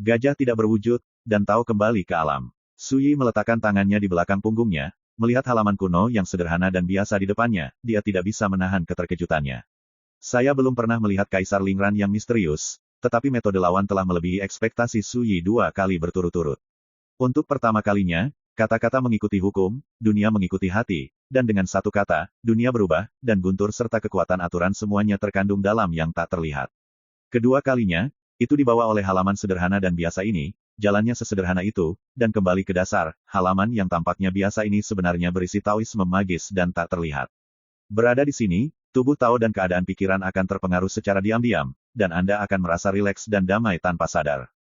Gajah tidak berwujud, dan Tao kembali ke alam. Suyi meletakkan tangannya di belakang punggungnya, melihat halaman kuno yang sederhana dan biasa di depannya, dia tidak bisa menahan keterkejutannya. Saya belum pernah melihat Kaisar Lingran yang misterius, tetapi metode lawan telah melebihi ekspektasi Suyi 2 kali berturut-turut. Untuk pertama kalinya, kata-kata mengikuti hukum, dunia mengikuti hati, dan dengan satu kata, dunia berubah, dan guntur serta kekuatan aturan semuanya terkandung dalam yang tak terlihat. Kedua kalinya, itu dibawa oleh halaman sederhana dan biasa ini, jalannya sesederhana itu, dan kembali ke dasar, halaman yang tampaknya biasa ini sebenarnya berisi Taoisme magis dan tak terlihat. Berada di sini, tubuh Tao dan keadaan pikiran akan terpengaruh secara diam-diam, dan Anda akan merasa rileks dan damai tanpa sadar.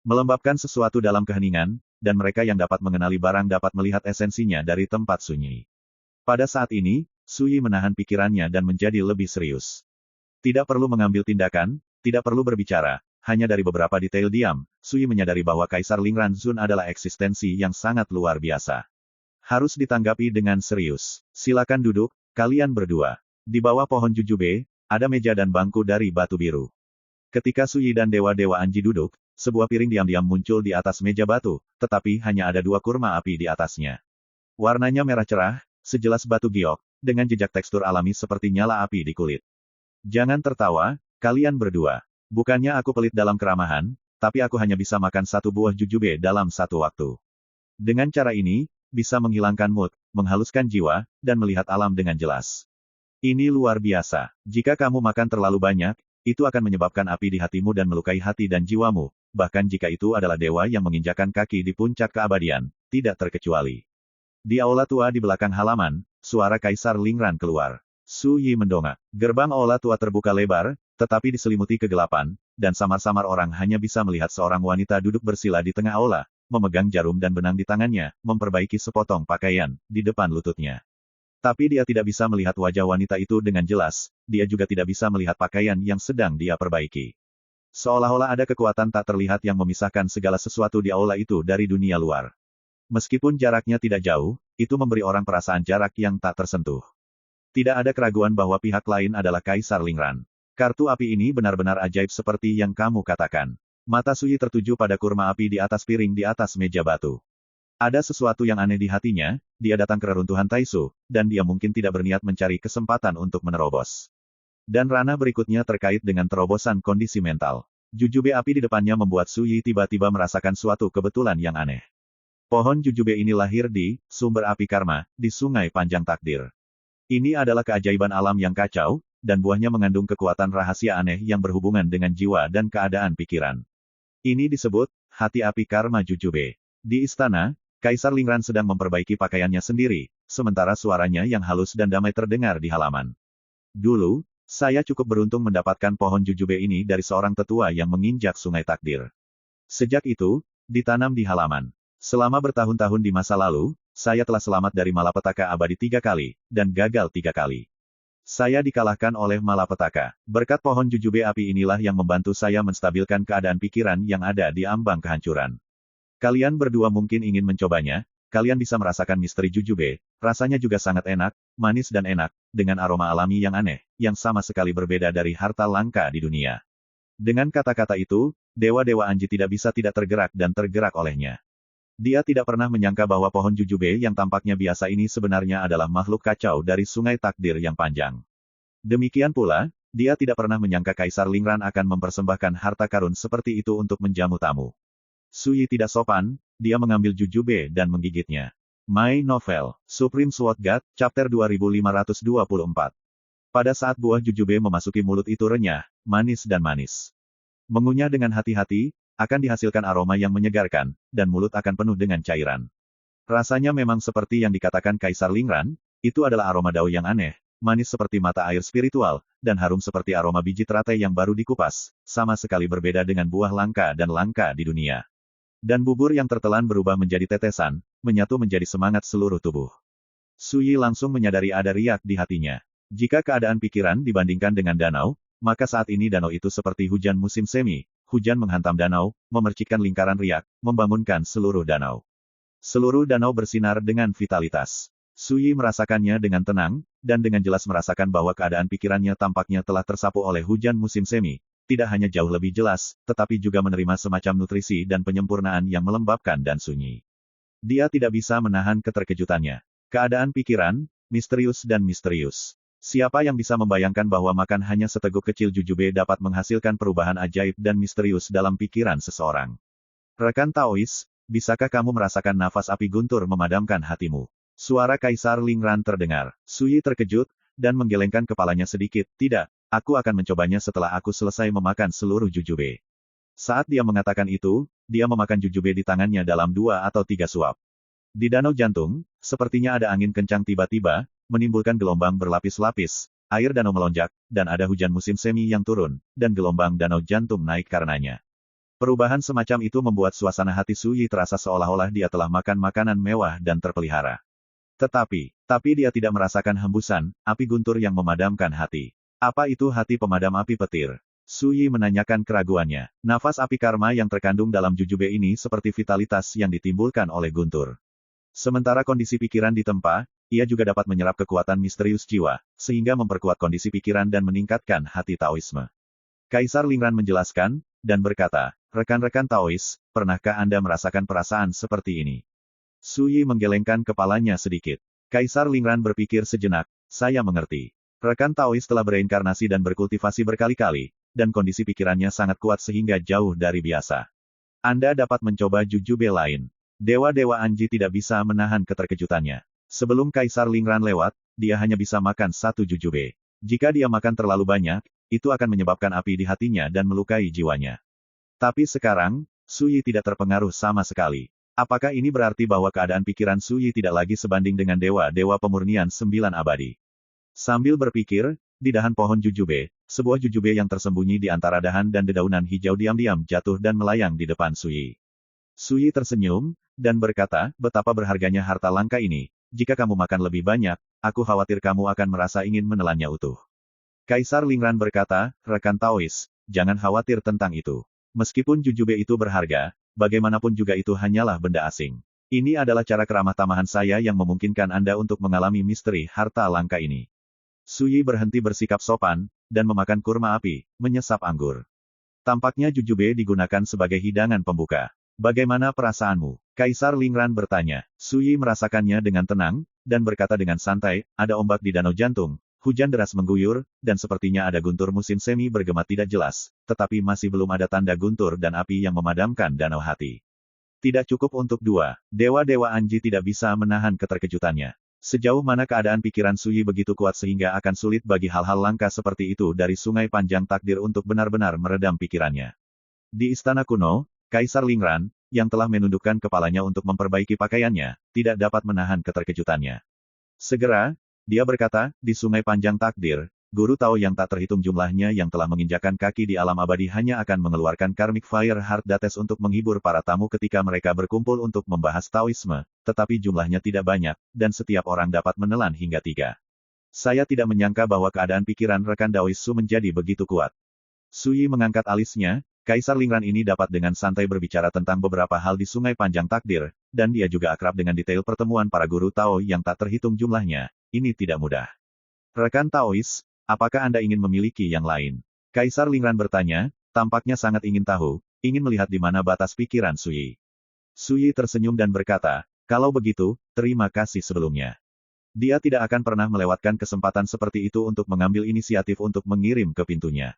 Melembabkan sesuatu dalam keheningan, dan mereka yang dapat mengenali barang dapat melihat esensinya dari tempat sunyi. Pada saat ini, Suyi menahan pikirannya dan menjadi lebih serius. Tidak perlu mengambil tindakan, tidak perlu berbicara, hanya dari beberapa detail diam, Suyi menyadari bahwa Kaisar Lingran Zun adalah eksistensi yang sangat luar biasa. Harus ditanggapi dengan serius. Silakan duduk, kalian berdua. Di bawah pohon jujube, ada meja dan bangku dari batu biru. Ketika Suyi dan dewa-dewa Anji duduk, sebuah piring diam-diam muncul di atas meja batu, tetapi hanya ada 2 kurma api di atasnya. Warnanya merah cerah, sejelas batu giok, dengan jejak tekstur alami seperti nyala api di kulit. Jangan tertawa, kalian berdua. Bukannya aku pelit dalam keramahan, tapi aku hanya bisa makan 1 buah jujube dalam 1 waktu. Dengan cara ini, bisa menghilangkan mood, menghaluskan jiwa, dan melihat alam dengan jelas. Ini luar biasa. Jika kamu makan terlalu banyak, itu akan menyebabkan api di hatimu dan melukai hati dan jiwamu, bahkan jika itu adalah dewa yang menginjakan kaki di puncak keabadian, tidak terkecuali. Di aula tua di belakang halaman, suara Kaisar Lingran keluar. Suyi mendongak. Gerbang aula tua terbuka lebar, tetapi diselimuti kegelapan, dan samar-samar orang hanya bisa melihat seorang wanita duduk bersila di tengah aula, memegang jarum dan benang di tangannya, memperbaiki sepotong pakaian, di depan lututnya. Tapi dia tidak bisa melihat wajah wanita itu dengan jelas, dia juga tidak bisa melihat pakaian yang sedang dia perbaiki. Seolah-olah ada kekuatan tak terlihat yang memisahkan segala sesuatu di aula itu dari dunia luar. Meskipun jaraknya tidak jauh, itu memberi orang perasaan jarak yang tak tersentuh. Tidak ada keraguan bahwa pihak lain adalah Kaisar Lingran. Kartu api ini benar-benar ajaib seperti yang kamu katakan. Mata Sui tertuju pada kurma api di atas piring di atas meja batu. Ada sesuatu yang aneh di hatinya, dia datang ke reruntuhan Taisu, dan dia mungkin tidak berniat mencari kesempatan untuk menerobos. Dan ranah berikutnya terkait dengan terobosan kondisi mental. Jujube api di depannya membuat Sui tiba-tiba merasakan suatu kebetulan yang aneh. Pohon jujube ini lahir di sumber api karma, di sungai panjang takdir. Ini adalah keajaiban alam yang kacau, dan buahnya mengandung kekuatan rahasia aneh yang berhubungan dengan jiwa dan keadaan pikiran. Ini disebut hati api karma jujube. Di istana, Kaisar Lingran sedang memperbaiki pakaiannya sendiri, sementara suaranya yang halus dan damai terdengar di halaman. Dulu, saya cukup beruntung mendapatkan pohon jujube ini dari seorang tetua yang menginjak sungai takdir. Sejak itu, ditanam di halaman. Selama bertahun-tahun di masa lalu, saya telah selamat dari malapetaka abadi 3 kali, dan gagal 3 kali. Saya dikalahkan oleh malapetaka. Berkat pohon jujube api inilah yang membantu saya menstabilkan keadaan pikiran yang ada di ambang kehancuran. Kalian berdua mungkin ingin mencobanya, kalian bisa merasakan misteri jujube, rasanya juga sangat enak, manis dan enak, dengan aroma alami yang aneh, yang sama sekali berbeda dari harta langka di dunia. Dengan kata-kata itu, dewa-dewa Anji tidak bisa tidak tergerak dan tergerak olehnya. Dia tidak pernah menyangka bahwa pohon jujube yang tampaknya biasa ini sebenarnya adalah makhluk kacau dari sungai takdir yang panjang. Demikian pula, dia tidak pernah menyangka Kaisar Lingran akan mempersembahkan harta karun seperti itu untuk menjamu tamu. Sui tidak sopan, dia mengambil jujube dan menggigitnya. My Novel, Supreme Sword God, Chapter 2524. Pada saat buah jujube memasuki mulut itu renyah, manis dan manis. Mengunyah dengan hati-hati, akan dihasilkan aroma yang menyegarkan, dan mulut akan penuh dengan cairan. Rasanya memang seperti yang dikatakan Kaisar Lingran, itu adalah aroma dao yang aneh, manis seperti mata air spiritual, dan harum seperti aroma biji teratai yang baru dikupas, sama sekali berbeda dengan buah langka dan langka di dunia. Dan bubur yang tertelan berubah menjadi tetesan, menyatu menjadi semangat seluruh tubuh. Sui langsung menyadari ada riak di hatinya. Jika keadaan pikiran dibandingkan dengan danau, maka saat ini danau itu seperti hujan musim semi. Hujan menghantam danau, memercikkan lingkaran riak, membangunkan seluruh danau. Seluruh danau bersinar dengan vitalitas. Sui merasakannya dengan tenang, dan dengan jelas merasakan bahwa keadaan pikirannya tampaknya telah tersapu oleh hujan musim semi. Tidak hanya jauh lebih jelas, tetapi juga menerima semacam nutrisi dan penyempurnaan yang melembabkan dan sunyi. Dia tidak bisa menahan keterkejutannya. Keadaan pikiran, misterius dan misterius. Siapa yang bisa membayangkan bahwa makan hanya seteguk kecil jujube dapat menghasilkan perubahan ajaib dan misterius dalam pikiran seseorang? Rekan Taois, bisakah kamu merasakan nafas api guntur memadamkan hatimu? Suara Kaisar Lingran terdengar. Sui terkejut, dan menggelengkan kepalanya sedikit. Tidak, aku akan mencobanya setelah aku selesai memakan seluruh jujube. Saat dia mengatakan itu, dia memakan jujube di tangannya dalam 2 atau 3 suap. Di danau jantung, sepertinya ada angin kencang tiba-tiba, menimbulkan gelombang berlapis-lapis, air danau melonjak, dan ada hujan musim semi yang turun, dan gelombang danau jantung naik karenanya. Perubahan semacam itu membuat suasana hati Sui terasa seolah-olah dia telah makan makanan mewah dan terpelihara. Tapi dia tidak merasakan hembusan, api guntur yang memadamkan hati. Apa itu hati pemadam api petir? Sui menanyakan keraguannya. Nafas api karma yang terkandung dalam jujube ini seperti vitalitas yang ditimbulkan oleh guntur. Sementara kondisi pikiran ditempa, ia juga dapat menyerap kekuatan misterius jiwa, sehingga memperkuat kondisi pikiran dan meningkatkan hati Taoisme. Kaisar Lingran menjelaskan, dan berkata, rekan-rekan Taois, pernahkah Anda merasakan perasaan seperti ini? Sui menggelengkan kepalanya sedikit. Kaisar Lingran berpikir sejenak, saya mengerti. Rekan Taois telah bereinkarnasi dan berkultivasi berkali-kali, dan kondisi pikirannya sangat kuat sehingga jauh dari biasa. Anda dapat mencoba jujube lain. Dewa-dewa Anji tidak bisa menahan keterkejutannya. Sebelum Kaisar Lingran lewat, dia hanya bisa makan 1 jujube. Jika dia makan terlalu banyak, itu akan menyebabkan api di hatinya dan melukai jiwanya. Tapi sekarang, Sui tidak terpengaruh sama sekali. Apakah ini berarti bahwa keadaan pikiran Sui tidak lagi sebanding dengan dewa-dewa pemurnian 9 abadi? Sambil berpikir, di dahan pohon jujube, sebuah jujube yang tersembunyi di antara dahan dan dedaunan hijau diam-diam jatuh dan melayang di depan Sui. Sui tersenyum, dan berkata, betapa berharganya harta langka ini. Jika kamu makan lebih banyak, aku khawatir kamu akan merasa ingin menelannya utuh. Kaisar Lingran berkata, rekan Taois, jangan khawatir tentang itu. Meskipun jujube itu berharga, bagaimanapun juga itu hanyalah benda asing. Ini adalah cara keramah tamahan saya yang memungkinkan Anda untuk mengalami misteri harta langka ini. Suyi berhenti bersikap sopan, dan memakan kurma api, menyesap anggur. Tampaknya jujube digunakan sebagai hidangan pembuka. Bagaimana perasaanmu? Kaisar Lingran bertanya. Suyi merasakannya dengan tenang, dan berkata dengan santai, ada ombak di danau jantung, hujan deras mengguyur, dan sepertinya ada guntur musim semi bergema tidak jelas, tetapi masih belum ada tanda guntur dan api yang memadamkan danau hati. Tidak cukup untuk dua. Dewa-dewa Anji tidak bisa menahan keterkejutannya. Sejauh mana keadaan pikiran Suyi begitu kuat sehingga akan sulit bagi hal-hal langka seperti itu dari sungai panjang takdir untuk benar-benar meredam pikirannya. Di istana kuno, Kaisar Lingran, yang telah menundukkan kepalanya untuk memperbaiki pakaiannya, tidak dapat menahan keterkejutannya. Segera, dia berkata, di sungai panjang takdir, guru Tao yang tak terhitung jumlahnya yang telah menginjakan kaki di alam abadi hanya akan mengeluarkan Karmic Fire Heart Dates untuk menghibur para tamu ketika mereka berkumpul untuk membahas Taoisme, tetapi jumlahnya tidak banyak, dan setiap orang dapat menelan hingga 3. Saya tidak menyangka bahwa keadaan pikiran rekan Daoisu menjadi begitu kuat. Suyi mengangkat alisnya, Kaisar Lingran ini dapat dengan santai berbicara tentang beberapa hal di sungai panjang takdir, dan dia juga akrab dengan detail pertemuan para guru Tao yang tak terhitung jumlahnya. Ini tidak mudah. Rekan Taois, apakah Anda ingin memiliki yang lain? Kaisar Lingran bertanya, tampaknya sangat ingin tahu, ingin melihat di mana batas pikiran Suyi. Suyi tersenyum dan berkata, kalau begitu, terima kasih sebelumnya. Dia tidak akan pernah melewatkan kesempatan seperti itu untuk mengambil inisiatif untuk mengirim ke pintunya.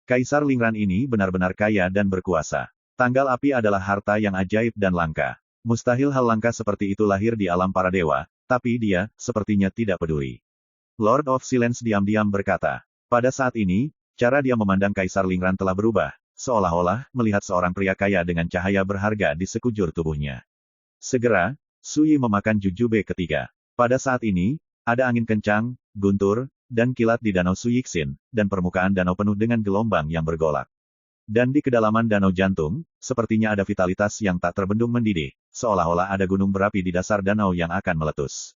Kaisar Lingran ini benar-benar kaya dan berkuasa. Tanggal api adalah harta yang ajaib dan langka. Mustahil hal langka seperti itu lahir di alam para dewa, tapi dia, sepertinya tidak peduli. Lord of Silence diam-diam berkata. Pada saat ini, cara dia memandang Kaisar Lingran telah berubah, seolah-olah melihat seorang pria kaya dengan cahaya berharga di sekujur tubuhnya. Segera, Suyi memakan jujube ketiga. Pada saat ini, ada angin kencang, guntur, dan kilat di danau Suyixin, dan permukaan danau penuh dengan gelombang yang bergolak. Dan di kedalaman danau jantung, sepertinya ada vitalitas yang tak terbendung mendidih, seolah-olah ada gunung berapi di dasar danau yang akan meletus.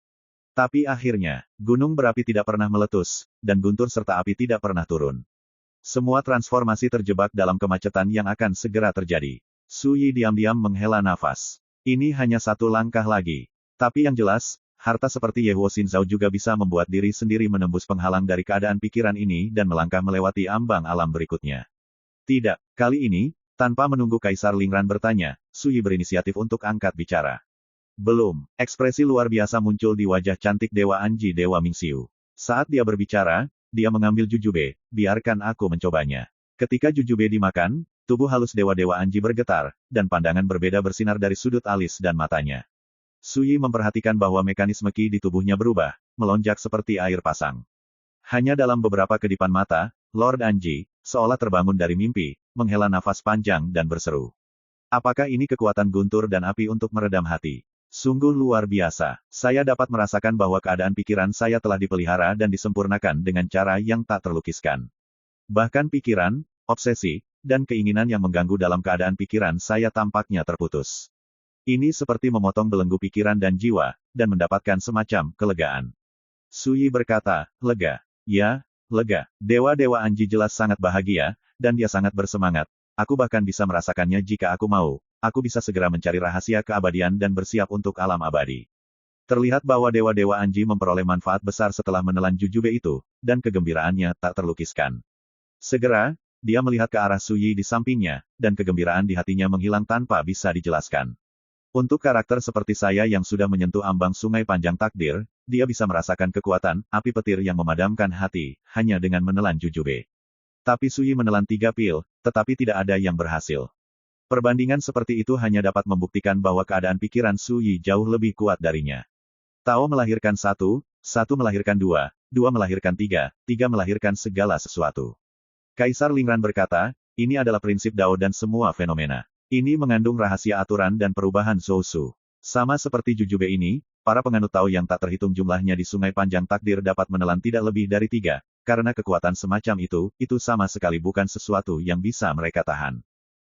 Tapi akhirnya, gunung berapi tidak pernah meletus, dan guntur serta api tidak pernah turun. Semua transformasi terjebak dalam kemacetan yang akan segera terjadi. Suyi diam-diam menghela nafas. Ini hanya satu langkah lagi. Tapi yang jelas, harta seperti Yehuo Xinzhao juga bisa membuat diri sendiri menembus penghalang dari keadaan pikiran ini dan melangkah melewati ambang alam berikutnya. Tidak, kali ini, tanpa menunggu Kaisar Lingran bertanya, Suyi berinisiatif untuk angkat bicara. Belum, ekspresi luar biasa muncul di wajah cantik Dewa Anji Dewa Mingxiu. Saat dia berbicara, dia mengambil jujube, biarkan aku mencobanya. Ketika jujube dimakan, tubuh halus Dewa-Dewa Anji bergetar, dan pandangan berbeda bersinar dari sudut alis dan matanya. Suyi memperhatikan bahwa mekanisme ki di tubuhnya berubah, melonjak seperti air pasang. Hanya dalam beberapa kedipan mata, Lord Anji, seolah terbangun dari mimpi, menghela nafas panjang dan berseru. Apakah ini kekuatan guntur dan api untuk meredam hati? Sungguh luar biasa. Saya dapat merasakan bahwa keadaan pikiran saya telah dipelihara dan disempurnakan dengan cara yang tak terlukiskan. Bahkan pikiran, obsesi, dan keinginan yang mengganggu dalam keadaan pikiran saya tampaknya terputus. Ini seperti memotong belenggu pikiran dan jiwa, dan mendapatkan semacam kelegaan. Suyi berkata, lega. Ya, lega. Dewa-Dewa Anji jelas sangat bahagia, dan dia sangat bersemangat. Aku bahkan bisa merasakannya jika aku mau. Aku bisa segera mencari rahasia keabadian dan bersiap untuk alam abadi. Terlihat bahwa Dewa-Dewa Anji memperoleh manfaat besar setelah menelan jujube itu, dan kegembiraannya tak terlukiskan. Segera, dia melihat ke arah Suyi di sampingnya, dan kegembiraan di hatinya menghilang tanpa bisa dijelaskan. Untuk karakter seperti saya yang sudah menyentuh ambang sungai panjang takdir, dia bisa merasakan kekuatan, api petir yang memadamkan hati, hanya dengan menelan jujube. Tapi Suyi menelan 3 pil, tetapi tidak ada yang berhasil. Perbandingan seperti itu hanya dapat membuktikan bahwa keadaan pikiran Suyi jauh lebih kuat darinya. Tao melahirkan 1, 1 melahirkan 2, 2 melahirkan 3, 3 melahirkan segala sesuatu. Kaisar Lingran berkata, ini adalah prinsip Dao dan semua fenomena. Ini mengandung rahasia aturan dan perubahan Zhou. Sama seperti jujube ini, para penganut Tao yang tak terhitung jumlahnya di sungai panjang takdir dapat menelan tidak lebih dari 3, karena kekuatan semacam itu sama sekali bukan sesuatu yang bisa mereka tahan.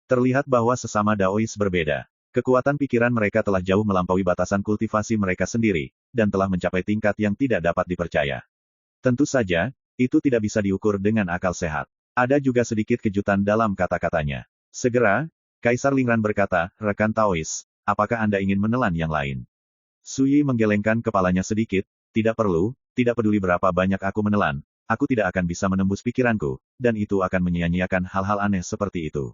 Terlihat bahwa sesama Daois berbeda. Kekuatan pikiran mereka telah jauh melampaui batasan kultivasi mereka sendiri, dan telah mencapai tingkat yang tidak dapat dipercaya. Tentu saja, itu tidak bisa diukur dengan akal sehat. Ada juga sedikit kejutan dalam kata-katanya. Segera, Kaisar Lingran berkata, rekan Taois, apakah Anda ingin menelan yang lain? Suyi menggelengkan kepalanya sedikit, tidak perlu, tidak peduli berapa banyak aku menelan, aku tidak akan bisa menembus pikiranku, dan itu akan menyia-nyiakan hal-hal aneh seperti itu.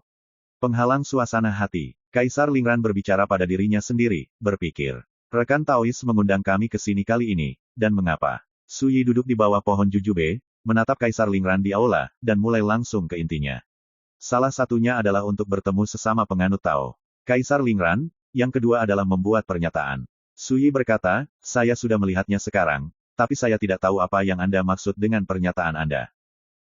Penghalang suasana hati, Kaisar Lingran berbicara pada dirinya sendiri, berpikir. Rekan Taois mengundang kami ke sini kali ini, dan mengapa? Suyi duduk di bawah pohon jujube, menatap Kaisar Lingran di aula, dan mulai langsung ke intinya. Salah satunya adalah untuk bertemu sesama penganut Tao. Kaisar Lingran, yang kedua adalah membuat pernyataan. Suyi berkata, saya sudah melihatnya sekarang, tapi saya tidak tahu apa yang Anda maksud dengan pernyataan Anda.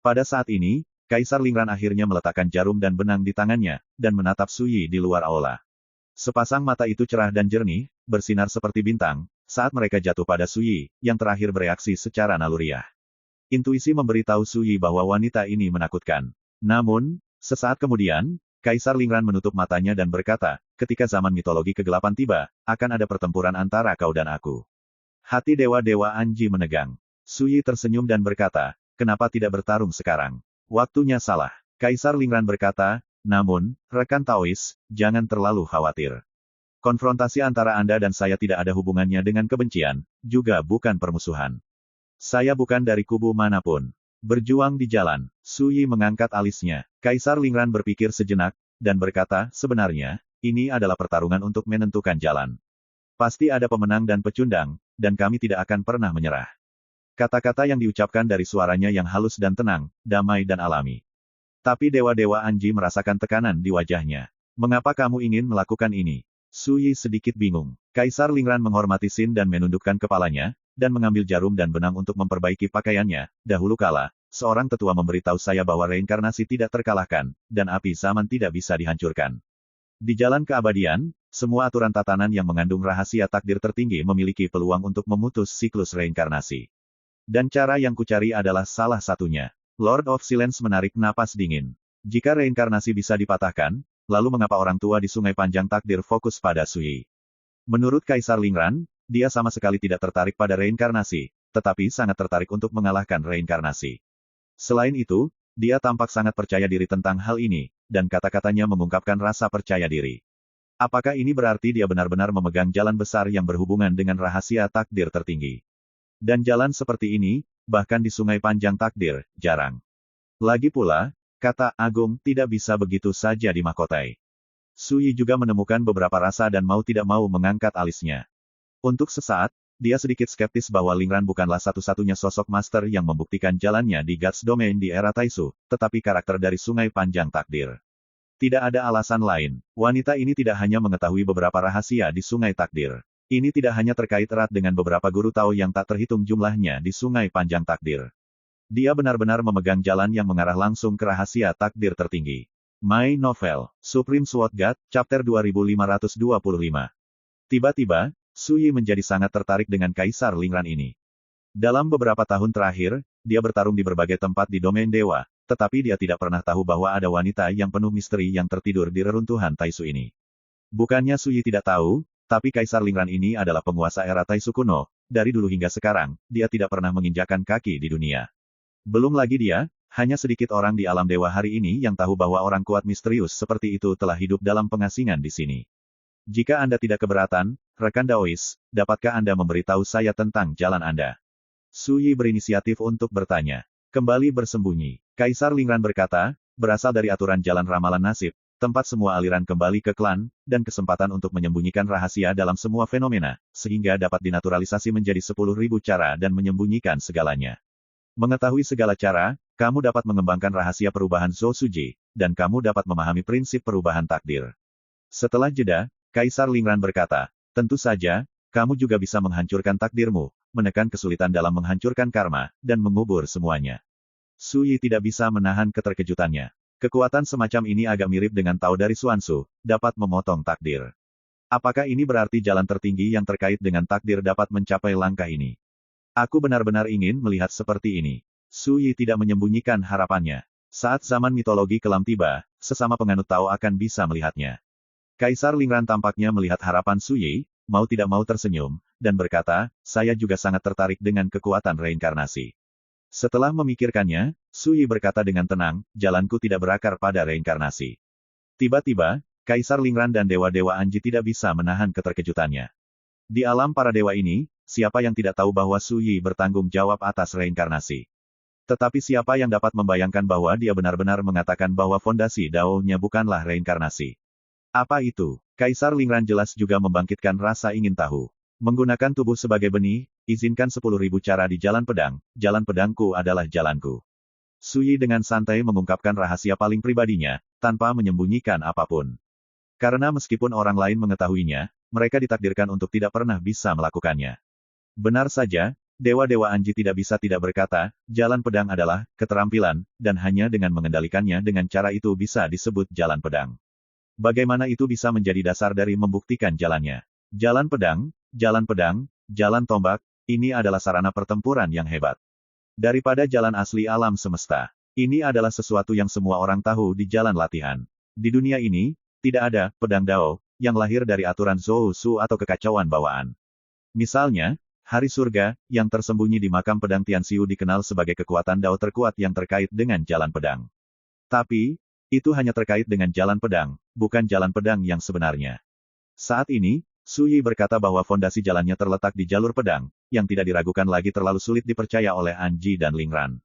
Pada saat ini, Kaisar Lingran akhirnya meletakkan jarum dan benang di tangannya, dan menatap Suyi di luar aula. Sepasang mata itu cerah dan jernih, bersinar seperti bintang, saat mereka jatuh pada Suyi, yang terakhir bereaksi secara naluriah. Intuisi memberitahu Suyi bahwa wanita ini menakutkan. Namun, sesaat kemudian, Kaisar Lingran menutup matanya dan berkata, ketika zaman mitologi kegelapan tiba, akan ada pertempuran antara kau dan aku. Hati dewa-dewa Anji menegang. Suyi tersenyum dan berkata, kenapa tidak bertarung sekarang? Waktunya salah. Kaisar Lingran berkata, namun, rekan Taois, jangan terlalu khawatir. Konfrontasi antara Anda dan saya tidak ada hubungannya dengan kebencian, juga bukan permusuhan. Saya bukan dari kubu manapun. Berjuang di jalan. Suyi mengangkat alisnya. Kaisar Lingran berpikir sejenak, dan berkata, sebenarnya, ini adalah pertarungan untuk menentukan jalan. Pasti ada pemenang dan pecundang, dan kami tidak akan pernah menyerah. Kata-kata yang diucapkan dari suaranya yang halus dan tenang, damai dan alami. Tapi dewa-dewa Anji merasakan tekanan di wajahnya. Mengapa kamu ingin melakukan ini? Suyi sedikit bingung. Kaisar Lingran menghormati Sin dan menundukkan kepalanya, dan mengambil jarum dan benang untuk memperbaiki pakaiannya. Dahulu kala, seorang tetua memberitahu saya bahwa reinkarnasi tidak terkalahkan, dan api zaman tidak bisa dihancurkan. Di jalan keabadian, semua aturan tatanan yang mengandung rahasia takdir tertinggi memiliki peluang untuk memutus siklus reinkarnasi. Dan cara yang kucari adalah salah satunya. Lord of Silence menarik napas dingin. Jika reinkarnasi bisa dipatahkan, lalu mengapa orang tua di Sungai Panjang Takdir fokus pada Suyi? Menurut Kaisar Lingran, dia sama sekali tidak tertarik pada reinkarnasi, tetapi sangat tertarik untuk mengalahkan reinkarnasi. Selain itu, dia tampak sangat percaya diri tentang hal ini, dan kata-katanya mengungkapkan rasa percaya diri. Apakah ini berarti dia benar-benar memegang jalan besar yang berhubungan dengan rahasia takdir tertinggi? Dan jalan seperti ini, bahkan di Sungai Panjang Takdir, jarang. Lagi pula, kata Agung tidak bisa begitu saja dimahkotai. Suyi juga menemukan beberapa rasa dan mau tidak mau mengangkat alisnya. Untuk sesaat, dia sedikit skeptis bahwa Lingran bukanlah satu-satunya sosok master yang membuktikan jalannya di Gods Domain di era Taisu, tetapi karakter dari Sungai Panjang Takdir. Tidak ada alasan lain. Wanita ini tidak hanya mengetahui beberapa rahasia di Sungai Takdir. Ini tidak hanya terkait erat dengan beberapa guru Tao yang tak terhitung jumlahnya di Sungai Panjang Takdir. Dia benar-benar memegang jalan yang mengarah langsung ke rahasia takdir tertinggi. My Novel, Supreme Sword God, Chapter 2525. Tiba-tiba, Suyi menjadi sangat tertarik dengan Kaisar Lingran ini. Dalam beberapa tahun terakhir, dia bertarung di berbagai tempat di domain dewa, tetapi dia tidak pernah tahu bahwa ada wanita yang penuh misteri yang tertidur di reruntuhan Taisu ini. Bukannya Suyi tidak tahu, tapi Kaisar Lingran ini adalah penguasa era Taisu kuno, dari dulu hingga sekarang, dia tidak pernah menginjakkan kaki di dunia. Belum lagi dia, hanya sedikit orang di alam dewa hari ini yang tahu bahwa orang kuat misterius seperti itu telah hidup dalam pengasingan di sini. Jika Anda tidak keberatan, rekan Daois, dapatkah Anda memberitahu saya tentang jalan Anda? Suyi berinisiatif untuk bertanya. Kembali bersembunyi. Kaisar Lingran berkata, berasal dari aturan jalan ramalan nasib, tempat semua aliran kembali ke klan, dan kesempatan untuk menyembunyikan rahasia dalam semua fenomena, sehingga dapat dinaturalisasi menjadi 10.000 cara dan menyembunyikan segalanya. Mengetahui segala cara, kamu dapat mengembangkan rahasia perubahan Zosuji, dan kamu dapat memahami prinsip perubahan takdir. Setelah jeda, Kaisar Lingran berkata, tentu saja, kamu juga bisa menghancurkan takdirmu, menekan kesulitan dalam menghancurkan karma, dan mengubur semuanya. Suyi tidak bisa menahan keterkejutannya. Kekuatan semacam ini agak mirip dengan Tao dari Xuanzu, dapat memotong takdir. Apakah ini berarti jalan tertinggi yang terkait dengan takdir dapat mencapai langkah ini? Aku benar-benar ingin melihat seperti ini. Suyi tidak menyembunyikan harapannya. Saat zaman mitologi kelam tiba, sesama penganut Tao akan bisa melihatnya. Kaisar Lingran tampaknya melihat harapan Suyi, mau tidak mau tersenyum, dan berkata, saya juga sangat tertarik dengan kekuatan reinkarnasi. Setelah memikirkannya, Suyi berkata dengan tenang, jalanku tidak berakar pada reinkarnasi. Tiba-tiba, Kaisar Lingran dan Dewa-Dewa Anji tidak bisa menahan keterkejutannya. Di alam para dewa ini, siapa yang tidak tahu bahwa Su Yi bertanggung jawab atas reinkarnasi? Tetapi siapa yang dapat membayangkan bahwa dia benar-benar mengatakan bahwa fondasi Dao-nya bukanlah reinkarnasi? Apa itu? Kaisar Lingran jelas juga membangkitkan rasa ingin tahu. Menggunakan tubuh sebagai benih, izinkan 10.000 cara di jalan pedangku adalah jalanku. Su Yi dengan santai mengungkapkan rahasia paling pribadinya, tanpa menyembunyikan apapun. Karena meskipun orang lain mengetahuinya, mereka ditakdirkan untuk tidak pernah bisa melakukannya. Benar saja, Dewa-Dewa Anji tidak bisa tidak berkata, jalan pedang adalah keterampilan, dan hanya dengan mengendalikannya dengan cara itu bisa disebut jalan pedang. Bagaimana itu bisa menjadi dasar dari membuktikan jalannya? Jalan pedang, jalan tombak, ini adalah sarana pertempuran yang hebat. Daripada jalan asli alam semesta. Ini adalah sesuatu yang semua orang tahu di jalan latihan. Di dunia ini, tidak ada pedang Dao yang lahir dari aturan Zhou Su atau kekacauan bawaan. Misalnya, Hari Surga, yang tersembunyi di makam pedang Tianxiu dikenal sebagai kekuatan Dao terkuat yang terkait dengan jalan pedang. Tapi, itu hanya terkait dengan jalan pedang, bukan jalan pedang yang sebenarnya. Saat ini, Su Yi berkata bahwa fondasi jalannya terletak di jalur pedang, yang tidak diragukan lagi terlalu sulit dipercaya oleh Anji dan Lingran.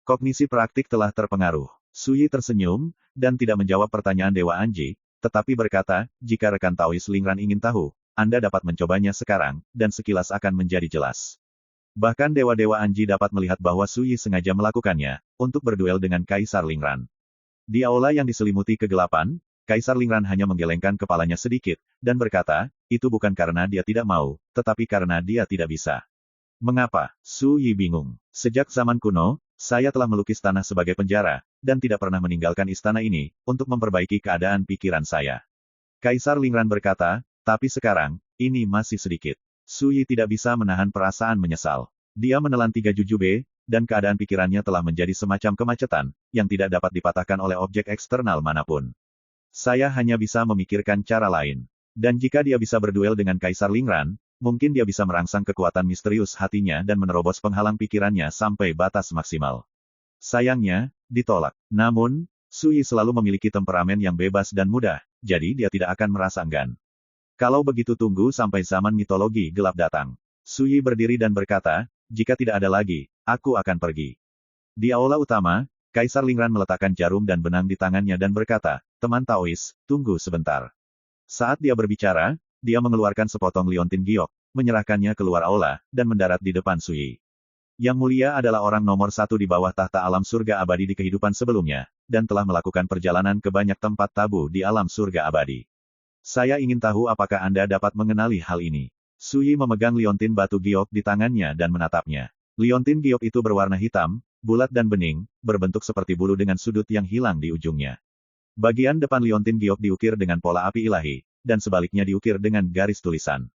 Kognisi praktik telah terpengaruh. Su Yi tersenyum, dan tidak menjawab pertanyaan Dewa Anji, tetapi berkata, jika rekan Taois Lingran ingin tahu, Anda dapat mencobanya sekarang, dan sekilas akan menjadi jelas. Bahkan Dewa-Dewa Anji dapat melihat bahwa Su Yi sengaja melakukannya, untuk berduel dengan Kaisar Lingran. Di aula yang diselimuti kegelapan, Kaisar Lingran hanya menggelengkan kepalanya sedikit, dan berkata, itu bukan karena dia tidak mau, tetapi karena dia tidak bisa. Mengapa? Su Yi bingung. Sejak zaman kuno, saya telah melukis tanah sebagai penjara, dan tidak pernah meninggalkan istana ini, untuk memperbaiki keadaan pikiran saya. Kaisar Lingran berkata, tapi sekarang, ini masih sedikit. Su Yi tidak bisa menahan perasaan menyesal. Dia menelan 3 jujube, dan keadaan pikirannya telah menjadi semacam kemacetan, yang tidak dapat dipatahkan oleh objek eksternal manapun. Saya hanya bisa memikirkan cara lain. Dan jika dia bisa berduel dengan Kaisar Lingran, mungkin dia bisa merangsang kekuatan misterius hatinya dan menerobos penghalang pikirannya sampai batas maksimal. Sayangnya, ditolak. Namun, Su Yi selalu memiliki temperamen yang bebas dan mudah, jadi dia tidak akan merasa enggan. Kalau begitu tunggu sampai zaman mitologi gelap datang. Su Yi berdiri dan berkata, jika tidak ada lagi, aku akan pergi. Di aula utama, Kaisar Lingran meletakkan jarum dan benang di tangannya dan berkata, teman Taois, tunggu sebentar. Saat dia berbicara, dia mengeluarkan sepotong liontin giok, menyerahkannya keluar aula, dan mendarat di depan Su Yi. Yang mulia adalah orang nomor 1 di bawah tahta alam surga abadi di kehidupan sebelumnya, dan telah melakukan perjalanan ke banyak tempat tabu di alam surga abadi. Saya ingin tahu apakah Anda dapat mengenali hal ini. Su Yi memegang liontin batu giok di tangannya dan menatapnya. Liontin giok itu berwarna hitam, bulat dan bening, berbentuk seperti bulu dengan sudut yang hilang di ujungnya. Bagian depan liontin giok diukir dengan pola api ilahi, dan sebaliknya diukir dengan garis tulisan.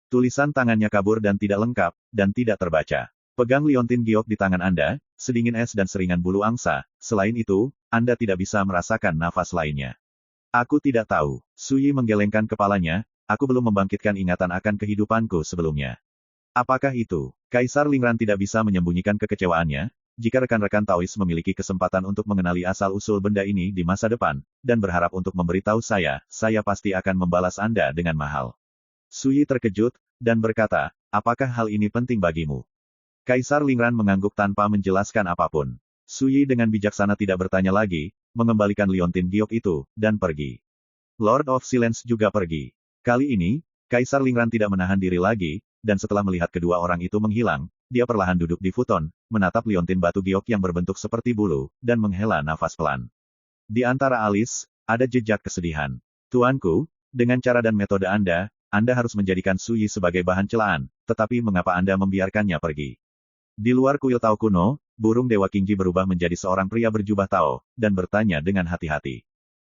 Tulisan tangannya kabur dan tidak lengkap, dan tidak terbaca. Pegang liontin giok di tangan Anda, sedingin es dan seringan bulu angsa, selain itu, Anda tidak bisa merasakan nafas lainnya. Aku tidak tahu. Su Yi menggelengkan kepalanya, aku belum membangkitkan ingatan akan kehidupanku sebelumnya. Apakah itu? Kaisar Lingran tidak bisa menyembunyikan kekecewaannya, jika rekan-rekan Taois memiliki kesempatan untuk mengenali asal-usul benda ini di masa depan, dan berharap untuk memberitahu saya pasti akan membalas Anda dengan mahal. Su Yi terkejut, dan berkata, apakah hal ini penting bagimu? Kaisar Lingran mengangguk tanpa menjelaskan apapun. Su Yi dengan bijaksana tidak bertanya lagi, mengembalikan liontin giok itu, dan pergi. Lord of Silence juga pergi. Kali ini, Kaisar Lingran tidak menahan diri lagi, dan setelah melihat kedua orang itu menghilang, dia perlahan duduk di futon, menatap liontin batu giok yang berbentuk seperti bulu, dan menghela nafas pelan. Di antara alis, ada jejak kesedihan. Tuanku, dengan cara dan metode Anda harus menjadikan Su Yi sebagai bahan celaan, tetapi mengapa Anda membiarkannya pergi? Di luar kuil Tao kuno, burung Dewa Qingji berubah menjadi seorang pria berjubah Tao, dan bertanya dengan hati-hati.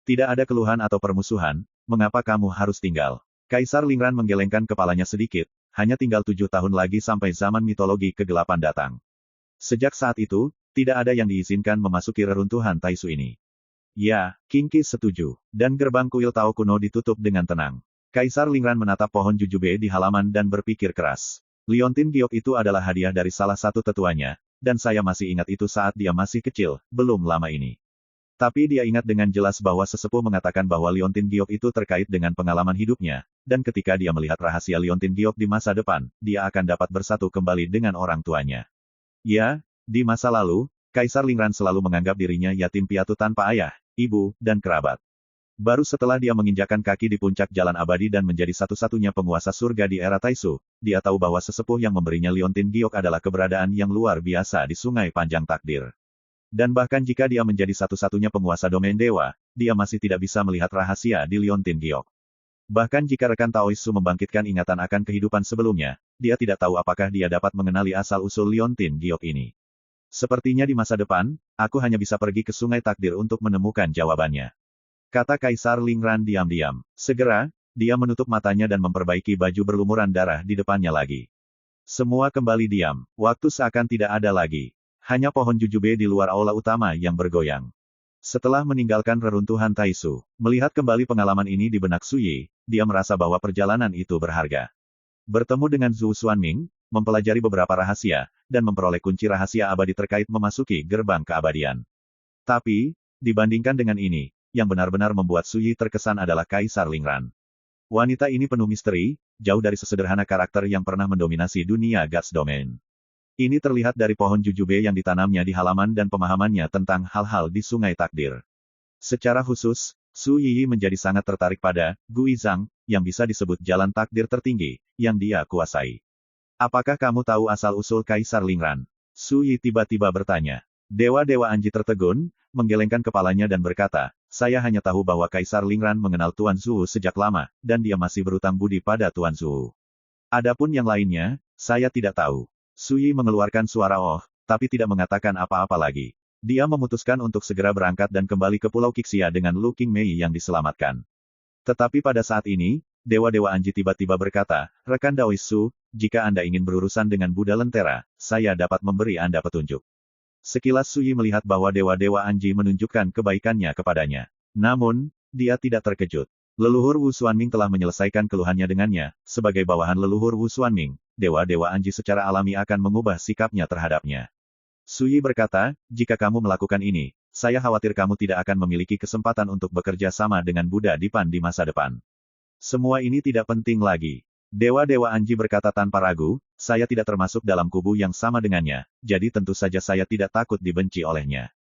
Tidak ada keluhan atau permusuhan, mengapa kamu harus tinggal? Kaisar Lingran menggelengkan kepalanya sedikit, hanya tinggal 7 tahun lagi sampai zaman mitologi kegelapan datang. Sejak saat itu, tidak ada yang diizinkan memasuki reruntuhan Taisu ini. Ya, Qingqi setuju, dan gerbang kuil Tao kuno ditutup dengan tenang. Kaisar Lingran menatap pohon jujube di halaman dan berpikir keras. Liontin giok itu adalah hadiah dari salah satu tetuanya, dan saya masih ingat itu saat dia masih kecil, belum lama ini. Tapi dia ingat dengan jelas bahwa sesepuh mengatakan bahwa Liontin Giok itu terkait dengan pengalaman hidupnya, dan ketika dia melihat rahasia Liontin Giok di masa depan, dia akan dapat bersatu kembali dengan orang tuanya. Ya, di masa lalu, Kaisar Lingran selalu menganggap dirinya yatim piatu tanpa ayah, ibu, dan kerabat. Baru setelah dia menginjakkan kaki di puncak jalan abadi dan menjadi satu-satunya penguasa surga di era Taisu, dia tahu bahwa sesepuh yang memberinya Liontin Giok adalah keberadaan yang luar biasa di Sungai Panjang Takdir. Dan bahkan jika dia menjadi satu-satunya penguasa domain dewa, dia masih tidak bisa melihat rahasia di Liontin Giok. Bahkan jika rekan Taoisu membangkitkan ingatan akan kehidupan sebelumnya, dia tidak tahu apakah dia dapat mengenali asal-usul Liontin Giok ini. Sepertinya di masa depan, aku hanya bisa pergi ke Sungai Takdir untuk menemukan jawabannya. Kata Kaisar Lingran diam-diam. Segera, dia menutup matanya dan memperbaiki baju berlumuran darah di depannya lagi. Semua kembali diam. Waktu seakan tidak ada lagi. Hanya pohon jujube di luar aula utama yang bergoyang. Setelah meninggalkan reruntuhan Taisu, melihat kembali pengalaman ini di benak Suyi, dia merasa bahwa perjalanan itu berharga. Bertemu dengan Zhou Xuanming, mempelajari beberapa rahasia, dan memperoleh kunci rahasia abadi terkait memasuki gerbang keabadian. Tapi, dibandingkan dengan ini, yang benar-benar membuat Suyi terkesan adalah Kaisar Lingran. Wanita ini penuh misteri, jauh dari sesederhana karakter yang pernah mendominasi dunia Gods Domain. Ini terlihat dari pohon jujube yang ditanamnya di halaman dan pemahamannya tentang hal-hal di Sungai Takdir. Secara khusus, Su Yiyi menjadi sangat tertarik pada Gui Zhang, yang bisa disebut jalan takdir tertinggi, yang dia kuasai. Apakah kamu tahu asal-usul Kaisar Lingran? Su Yi tiba-tiba bertanya. Dewa-dewa Anji tertegun, menggelengkan kepalanya dan berkata, saya hanya tahu bahwa Kaisar Lingran mengenal Tuan Zhou sejak lama, dan dia masih berutang budi pada Tuan Zhou. Adapun yang lainnya, saya tidak tahu. Su Yi mengeluarkan suara oh, tapi tidak mengatakan apa-apa lagi. Dia memutuskan untuk segera berangkat dan kembali ke Pulau Qixia dengan Lu Qingmei yang diselamatkan. Tetapi pada saat ini, Dewa-Dewa Anji tiba-tiba berkata, rekan Daoisu, jika Anda ingin berurusan dengan Buddha Lentera, saya dapat memberi Anda petunjuk. Sekilas Su Yi melihat bahwa Dewa-Dewa Anji menunjukkan kebaikannya kepadanya. Namun, dia tidak terkejut. Leluhur Wu Xuanming telah menyelesaikan keluhannya dengannya, sebagai bawahan leluhur Wu Xuanming, Dewa-Dewa Anji secara alami akan mengubah sikapnya terhadapnya. Su Yi berkata, jika kamu melakukan ini, saya khawatir kamu tidak akan memiliki kesempatan untuk bekerja sama dengan Buddha Dipan di masa depan. Semua ini tidak penting lagi. Dewa-Dewa Anji berkata tanpa ragu, saya tidak termasuk dalam kubu yang sama dengannya, jadi tentu saja saya tidak takut dibenci olehnya.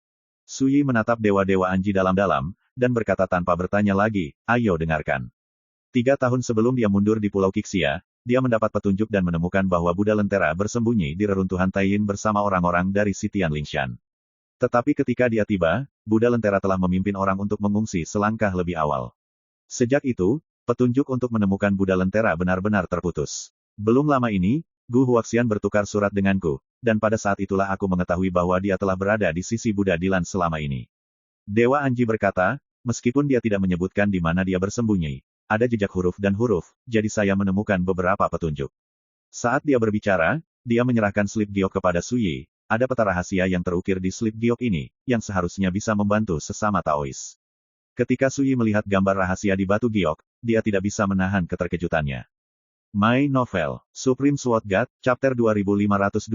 Su Yi menatap Dewa-Dewa Anji dalam-dalam, dan berkata tanpa bertanya lagi, ayo dengarkan. 3 tahun sebelum dia mundur di Pulau Qixia, dia mendapat petunjuk dan menemukan bahwa Buddha Lentera bersembunyi di reruntuhan Taiyin bersama orang-orang dari Sitian Lingshan. Tetapi ketika dia tiba, Buddha Lentera telah memimpin orang untuk mengungsi selangkah lebih awal. Sejak itu, petunjuk untuk menemukan Buddha Lentera benar-benar terputus. Belum lama ini, Gu Huaxian bertukar surat denganku, dan pada saat itulah aku mengetahui bahwa dia telah berada di sisi Buddha Dilan selama ini. Dewa Anji berkata, meskipun dia tidak menyebutkan di mana dia bersembunyi, ada jejak huruf dan huruf, jadi saya menemukan beberapa petunjuk. Saat dia berbicara, dia menyerahkan slip giok kepada Su Yi, ada peta rahasia yang terukir di slip giok ini, yang seharusnya bisa membantu sesama Taois. Ketika Su Yi melihat gambar rahasia di batu giok, dia tidak bisa menahan keterkejutannya. My Novel, Supreme Sword God, Chapter 2526.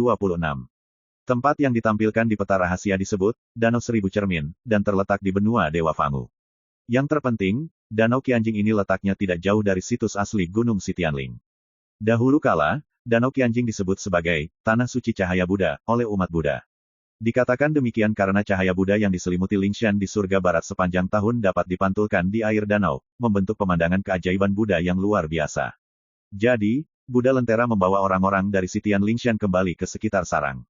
Tempat yang ditampilkan di peta rahasia disebut, Danau Seribu Cermin, dan terletak di benua Dewa Fangu. Yang terpenting, Danau Qianjing ini letaknya tidak jauh dari situs asli Gunung Sitianling. Dahulu kala, Danau Qianjing disebut sebagai, Tanah Suci Cahaya Buddha, oleh umat Buddha. Dikatakan demikian karena cahaya Buddha yang diselimuti Lingshan di surga barat sepanjang tahun dapat dipantulkan di air danau, membentuk pemandangan keajaiban Buddha yang luar biasa. Jadi, Buddha Lentera membawa orang-orang dari Sitian Lingshan kembali ke sekitar sarang.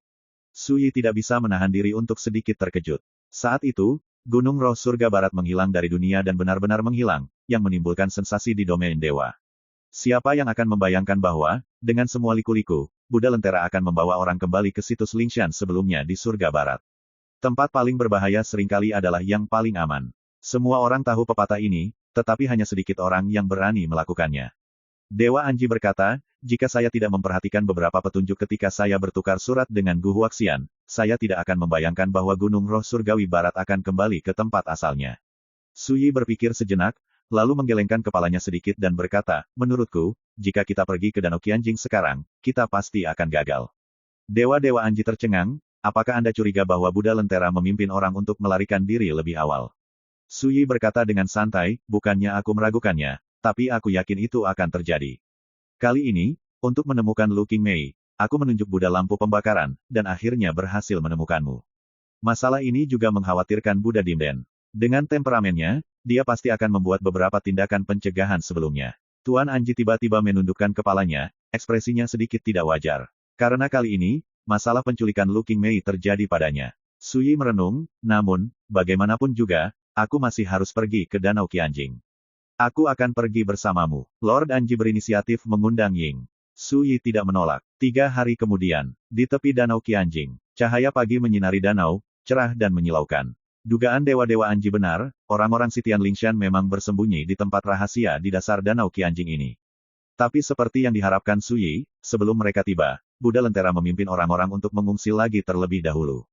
Su Yi tidak bisa menahan diri untuk sedikit terkejut. Saat itu, Gunung Roh Surga Barat menghilang dari dunia dan benar-benar menghilang, yang menimbulkan sensasi di domain dewa. Siapa yang akan membayangkan bahwa, dengan semua liku-liku, Buddha Lentera akan membawa orang kembali ke situs Lingshan sebelumnya di Surga Barat. Tempat paling berbahaya seringkali adalah yang paling aman. Semua orang tahu pepatah ini, tetapi hanya sedikit orang yang berani melakukannya. Dewa Anji berkata, jika saya tidak memperhatikan beberapa petunjuk ketika saya bertukar surat dengan Gu Huaxian, saya tidak akan membayangkan bahwa Gunung Roh Surgawi Barat akan kembali ke tempat asalnya. Su Yi berpikir sejenak, lalu menggelengkan kepalanya sedikit dan berkata, menurutku, jika kita pergi ke Danau Qianjing sekarang, kita pasti akan gagal. Dewa-Dewa Anji tercengang, apakah Anda curiga bahwa Buddha Lentera memimpin orang untuk melarikan diri lebih awal? Suyi berkata dengan santai, bukannya aku meragukannya, tapi aku yakin itu akan terjadi. Kali ini, untuk menemukan Lu Qingmei, aku menunjuk Buddha lampu pembakaran, dan akhirnya berhasil menemukanmu. Masalah ini juga mengkhawatirkan Buddha Dimden. Dengan temperamennya, dia pasti akan membuat beberapa tindakan pencegahan sebelumnya. Tuan Anji tiba-tiba menundukkan kepalanya, ekspresinya sedikit tidak wajar. Karena kali ini, masalah penculikan Lu Qingmei terjadi padanya. Suyi merenung, namun, bagaimanapun juga, aku masih harus pergi ke Danau Qianjing. Aku akan pergi bersamamu. Lord Anji berinisiatif mengundang Ying. Suyi tidak menolak. 3 hari kemudian, di tepi Danau Qianjing, cahaya pagi menyinari danau, cerah dan menyilaukan. Dugaan dewa-dewa Anji benar, orang-orang Sitian Lingshan memang bersembunyi di tempat rahasia di dasar Danau Qianjing ini. Tapi seperti yang diharapkan Suyi, sebelum mereka tiba, Buddha Lentera memimpin orang-orang untuk mengungsi lagi terlebih dahulu.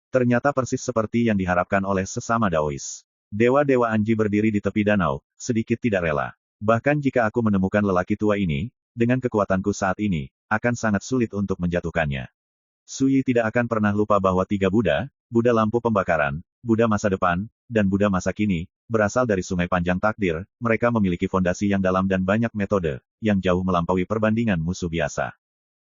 Ternyata persis seperti yang diharapkan oleh sesama Daois. Dewa-dewa Anji berdiri di tepi danau, sedikit tidak rela. Bahkan jika aku menemukan lelaki tua ini, dengan kekuatanku saat ini, akan sangat sulit untuk menjatuhkannya. Suyi tidak akan pernah lupa bahwa 3 Buddha, Buddha lampu pembakaran, Buddha masa depan, dan Buddha masa kini, berasal dari Sungai Panjang Takdir, mereka memiliki fondasi yang dalam dan banyak metode, yang jauh melampaui perbandingan musuh biasa.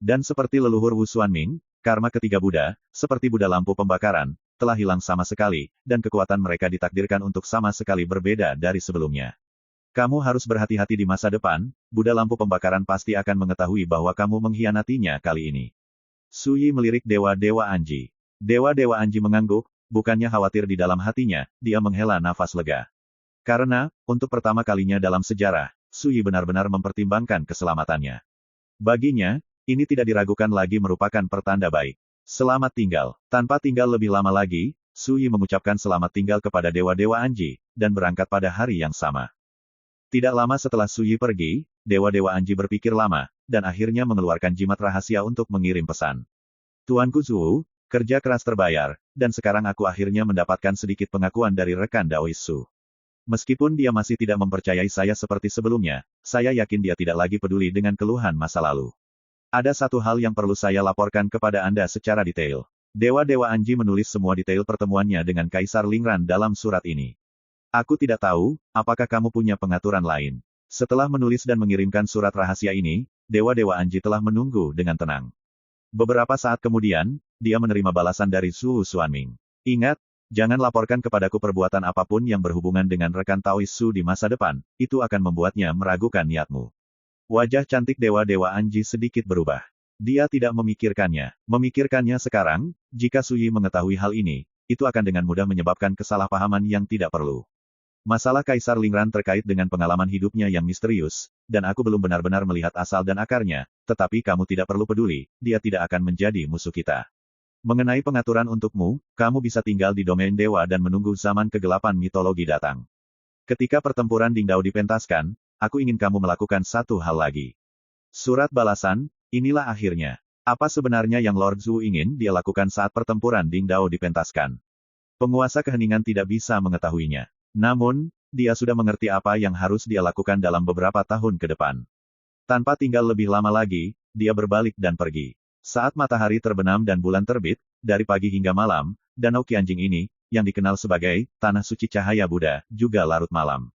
Dan seperti leluhur Wu Xuanming, karma ketiga Buddha, seperti Buddha lampu pembakaran, telah hilang sama sekali, dan kekuatan mereka ditakdirkan untuk sama sekali berbeda dari sebelumnya. Kamu harus berhati-hati di masa depan, Buddha lampu pembakaran pasti akan mengetahui bahwa kamu mengkhianatinya kali ini. Suyi melirik dewa-dewa Anji. Dewa-dewa Anji mengangguk, bukannya khawatir di dalam hatinya, dia menghela nafas lega. Karena, untuk pertama kalinya dalam sejarah, Suyi benar-benar mempertimbangkan keselamatannya. Baginya, ini tidak diragukan lagi merupakan pertanda baik. Selamat tinggal. Tanpa tinggal lebih lama lagi, Suyi mengucapkan selamat tinggal kepada dewa-dewa Anji, dan berangkat pada hari yang sama. Tidak lama setelah Suyi pergi, dewa-dewa Anji berpikir lama, dan akhirnya mengeluarkan jimat rahasia untuk mengirim pesan. Tuanku Zhu, kerja keras terbayar, dan sekarang aku akhirnya mendapatkan sedikit pengakuan dari rekan Daois Su. Meskipun dia masih tidak mempercayai saya seperti sebelumnya, saya yakin dia tidak lagi peduli dengan keluhan masa lalu. Ada satu hal yang perlu saya laporkan kepada Anda secara detail. Dewa-dewa Anji menulis semua detail pertemuannya dengan Kaisar Lingran dalam surat ini. Aku tidak tahu, apakah kamu punya pengaturan lain. Setelah menulis dan mengirimkan surat rahasia ini, dewa-dewa Anji telah menunggu dengan tenang. Beberapa saat kemudian, dia menerima balasan dari Su Xuanming. Ingat, jangan laporkan kepadaku perbuatan apapun yang berhubungan dengan rekan Taois Su di masa depan, itu akan membuatnya meragukan niatmu. Wajah cantik dewa-dewa Anji sedikit berubah. Dia tidak memikirkannya. Memikirkannya sekarang, jika Suyi mengetahui hal ini, itu akan dengan mudah menyebabkan kesalahpahaman yang tidak perlu. Masalah Kaisar Lingran terkait dengan pengalaman hidupnya yang misterius, dan aku belum benar-benar melihat asal dan akarnya, tetapi kamu tidak perlu peduli, dia tidak akan menjadi musuh kita. Mengenai pengaturan untukmu, kamu bisa tinggal di domain dewa dan menunggu zaman kegelapan mitologi datang. Ketika pertempuran Dingdao dipentaskan, aku ingin kamu melakukan satu hal lagi. Surat balasan, inilah akhirnya. Apa sebenarnya yang Lord Zhu ingin dia lakukan saat pertempuran Dingdao dipentaskan? Penguasa keheningan tidak bisa mengetahuinya. Namun, dia sudah mengerti apa yang harus dia lakukan dalam beberapa tahun ke depan. Tanpa tinggal lebih lama lagi, dia berbalik dan pergi. Saat matahari terbenam dan bulan terbit, dari pagi hingga malam, Danau Qianjing ini, yang dikenal sebagai Tanah Suci Cahaya Buddha, juga larut malam.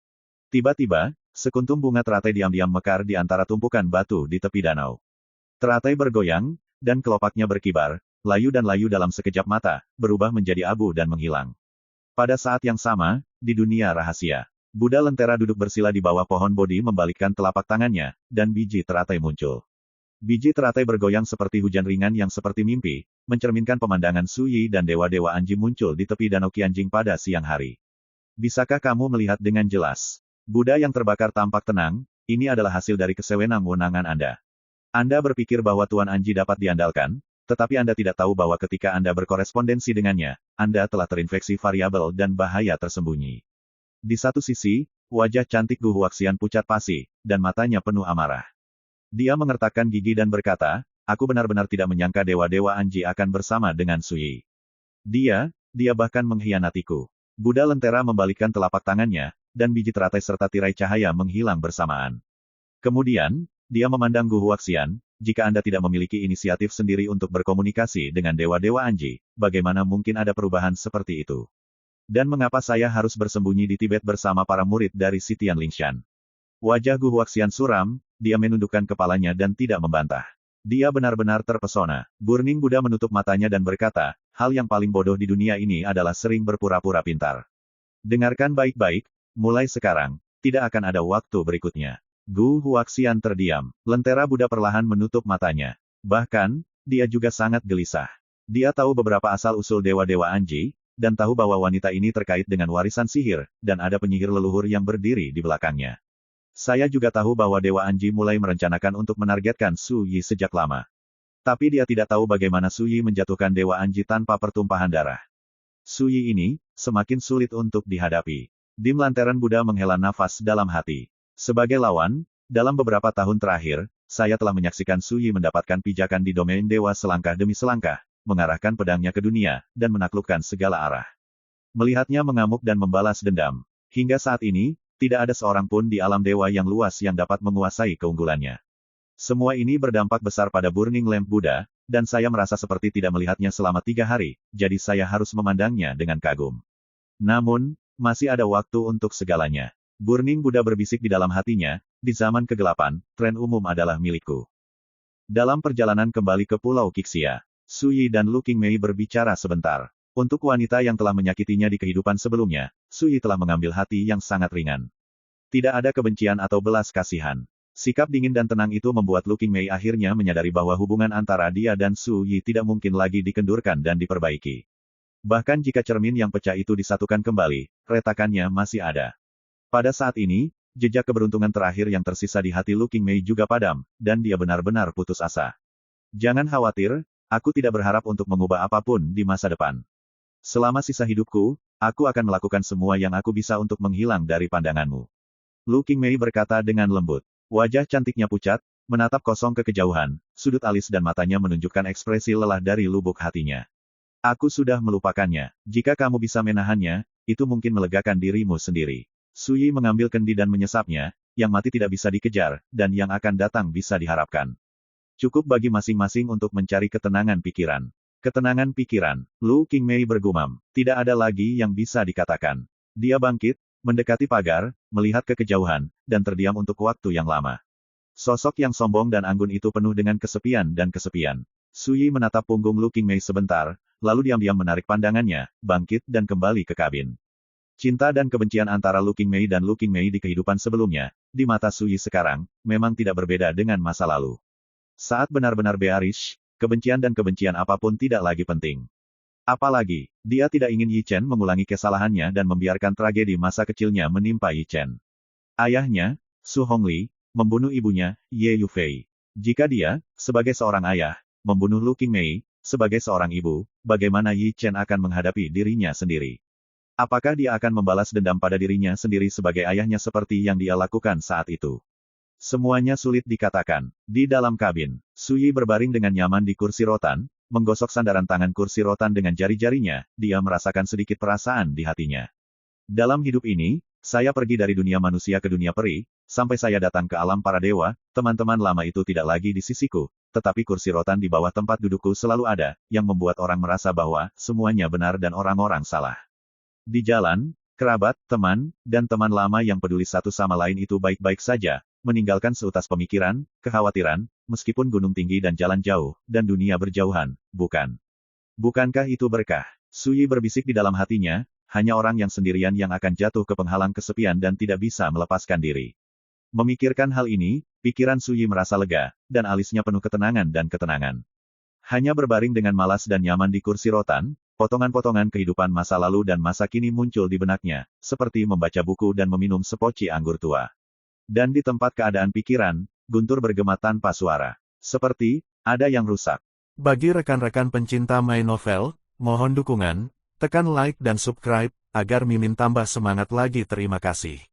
Tiba-tiba, sekuntum bunga teratai diam-diam mekar di antara tumpukan batu di tepi danau. Teratai bergoyang, dan kelopaknya berkibar, layu dan layu dalam sekejap mata, berubah menjadi abu dan menghilang. Pada saat yang sama, di dunia rahasia, Buddha Lentera duduk bersila di bawah pohon Bodhi membalikkan telapak tangannya, dan biji teratai muncul. Biji teratai bergoyang seperti hujan ringan yang seperti mimpi, mencerminkan pemandangan Suyi dan dewa-dewa Anji muncul di tepi Danau Qianjing pada siang hari. Bisakah kamu melihat dengan jelas? Buddha yang terbakar tampak tenang, ini adalah hasil dari kesewenang-wenangan Anda. Anda berpikir bahwa Tuan Anji dapat diandalkan, tetapi Anda tidak tahu bahwa ketika Anda berkorespondensi dengannya, Anda telah terinfeksi variabel dan bahaya tersembunyi. Di satu sisi, wajah cantik Gu Huaxian pucat pasi, dan matanya penuh amarah. Dia mengertakkan gigi dan berkata, aku benar-benar tidak menyangka dewa-dewa Anji akan bersama dengan Suyi. Dia bahkan mengkhianatiku. Buddha Lentera membalikkan telapak tangannya, dan biji teratai serta tirai cahaya menghilang bersamaan. Kemudian, dia memandang Gu Huaxian, jika Anda tidak memiliki inisiatif sendiri untuk berkomunikasi dengan dewa-dewa Anji, bagaimana mungkin ada perubahan seperti itu? Dan mengapa saya harus bersembunyi di Tibet bersama para murid dari si Tianlingshan? Wajah Gu Huaxian suram, dia menundukkan kepalanya dan tidak membantah. Dia benar-benar terpesona. Burning Buddha menutup matanya dan berkata, hal yang paling bodoh di dunia ini adalah sering berpura-pura pintar. Dengarkan baik-baik, mulai sekarang, tidak akan ada waktu berikutnya. Gu Huaxian terdiam. Lentera Buddha perlahan menutup matanya. Bahkan, dia juga sangat gelisah. Dia tahu beberapa asal-usul dewa-dewa Anji, dan tahu bahwa wanita ini terkait dengan warisan sihir, dan ada penyihir leluhur yang berdiri di belakangnya. Saya juga tahu bahwa Dewa Anji mulai merencanakan untuk menargetkan Su Yi sejak lama. Tapi dia tidak tahu bagaimana Su Yi menjatuhkan Dewa Anji tanpa pertumpahan darah. Su Yi ini, semakin sulit untuk dihadapi. Dim Lantaran Buddha menghela nafas dalam hati. Sebagai lawan, dalam beberapa tahun terakhir, saya telah menyaksikan Su Yi mendapatkan pijakan di domain dewa selangkah demi selangkah, mengarahkan pedangnya ke dunia, dan menaklukkan segala arah. Melihatnya mengamuk dan membalas dendam. Hingga saat ini, tidak ada seorang pun di alam dewa yang luas yang dapat menguasai keunggulannya. Semua ini berdampak besar pada Burning Lamp Buddha, dan saya merasa seperti tidak melihatnya selama 3 hari, jadi saya harus memandangnya dengan kagum. Namun, masih ada waktu untuk segalanya. Burning Buddha berbisik di dalam hatinya, di zaman kegelapan, tren umum adalah milikku. Dalam perjalanan kembali ke Pulau Qixia, Su Yi dan Lu Qingmei berbicara sebentar. Untuk wanita yang telah menyakitinya di kehidupan sebelumnya, Su Yi telah mengambil hati yang sangat ringan. Tidak ada kebencian atau belas kasihan. Sikap dingin dan tenang itu membuat Lu Qingmei akhirnya menyadari bahwa hubungan antara dia dan Su Yi tidak mungkin lagi dikendurkan dan diperbaiki. Bahkan jika cermin yang pecah itu disatukan kembali, retakannya masih ada. Pada saat ini, jejak keberuntungan terakhir yang tersisa di hati Lu Qingmei juga padam, dan dia benar-benar putus asa. Jangan khawatir, aku tidak berharap untuk mengubah apapun di masa depan. Selama sisa hidupku, aku akan melakukan semua yang aku bisa untuk menghilang dari pandanganmu. Lu Qingmei berkata dengan lembut. Wajah cantiknya pucat, menatap kosong ke kejauhan, sudut alis dan matanya menunjukkan ekspresi lelah dari lubuk hatinya. Aku sudah melupakannya. Jika kamu bisa menahannya, itu mungkin melegakan dirimu sendiri. Su Yi mengambil kendi dan menyesapnya, yang mati tidak bisa dikejar, dan yang akan datang bisa diharapkan. Cukup bagi masing-masing untuk mencari ketenangan pikiran. Ketenangan pikiran, Lu Qingmei bergumam. Tidak ada lagi yang bisa dikatakan. Dia bangkit, mendekati pagar, melihat ke kejauhan, dan terdiam untuk waktu yang lama. Sosok yang sombong dan anggun itu penuh dengan kesepian dan kesepian. Su Yi menatap punggung Lu Qingmei sebentar, lalu diam-diam menarik pandangannya, bangkit dan kembali ke kabin. Cinta dan kebencian antara Lu Qingmei dan Lu Qingmei di kehidupan sebelumnya, di mata Su Yi sekarang, memang tidak berbeda dengan masa lalu. Saat benar-benar bearish, kebencian dan kebencian apapun tidak lagi penting. Apalagi, dia tidak ingin Yi Chen mengulangi kesalahannya dan membiarkan tragedi masa kecilnya menimpa Yi Chen. Ayahnya, Su Hongli, membunuh ibunya, Ye Yufei. Jika dia, sebagai seorang ayah, membunuh Lu Qingmei, sebagai seorang ibu, bagaimana Yi Chen akan menghadapi dirinya sendiri? Apakah dia akan membalas dendam pada dirinya sendiri sebagai ayahnya seperti yang dia lakukan saat itu? Semuanya sulit dikatakan. Di dalam kabin, Su Yi berbaring dengan nyaman di kursi rotan, menggosok sandaran tangan kursi rotan dengan jari-jarinya, dia merasakan sedikit perasaan di hatinya. Dalam hidup ini, saya pergi dari dunia manusia ke dunia peri, sampai saya datang ke alam para dewa, teman-teman lama itu tidak lagi di sisiku, tetapi kursi rotan di bawah tempat dudukku selalu ada, yang membuat orang merasa bahwa semuanya benar dan orang-orang salah. Di jalan, kerabat, teman, dan teman lama yang peduli satu sama lain itu baik-baik saja, meninggalkan seutas pemikiran, kekhawatiran, meskipun gunung tinggi dan jalan jauh, dan dunia berjauhan, bukan. Bukankah itu berkah? Su Yi berbisik di dalam hatinya, hanya orang yang sendirian yang akan jatuh ke penghalang kesepian dan tidak bisa melepaskan diri. Memikirkan hal ini, pikiran Su Yi merasa lega, dan alisnya penuh ketenangan dan ketenangan. Hanya berbaring dengan malas dan nyaman di kursi rotan, potongan-potongan kehidupan masa lalu dan masa kini muncul di benaknya, seperti membaca buku dan meminum sepoci anggur tua. Dan di tempat keadaan pikiran, guntur bergema tanpa suara. Seperti, ada yang rusak. Bagi rekan-rekan pencinta My Novel, mohon dukungan, tekan like dan subscribe, agar Mimin tambah semangat lagi. Terima kasih.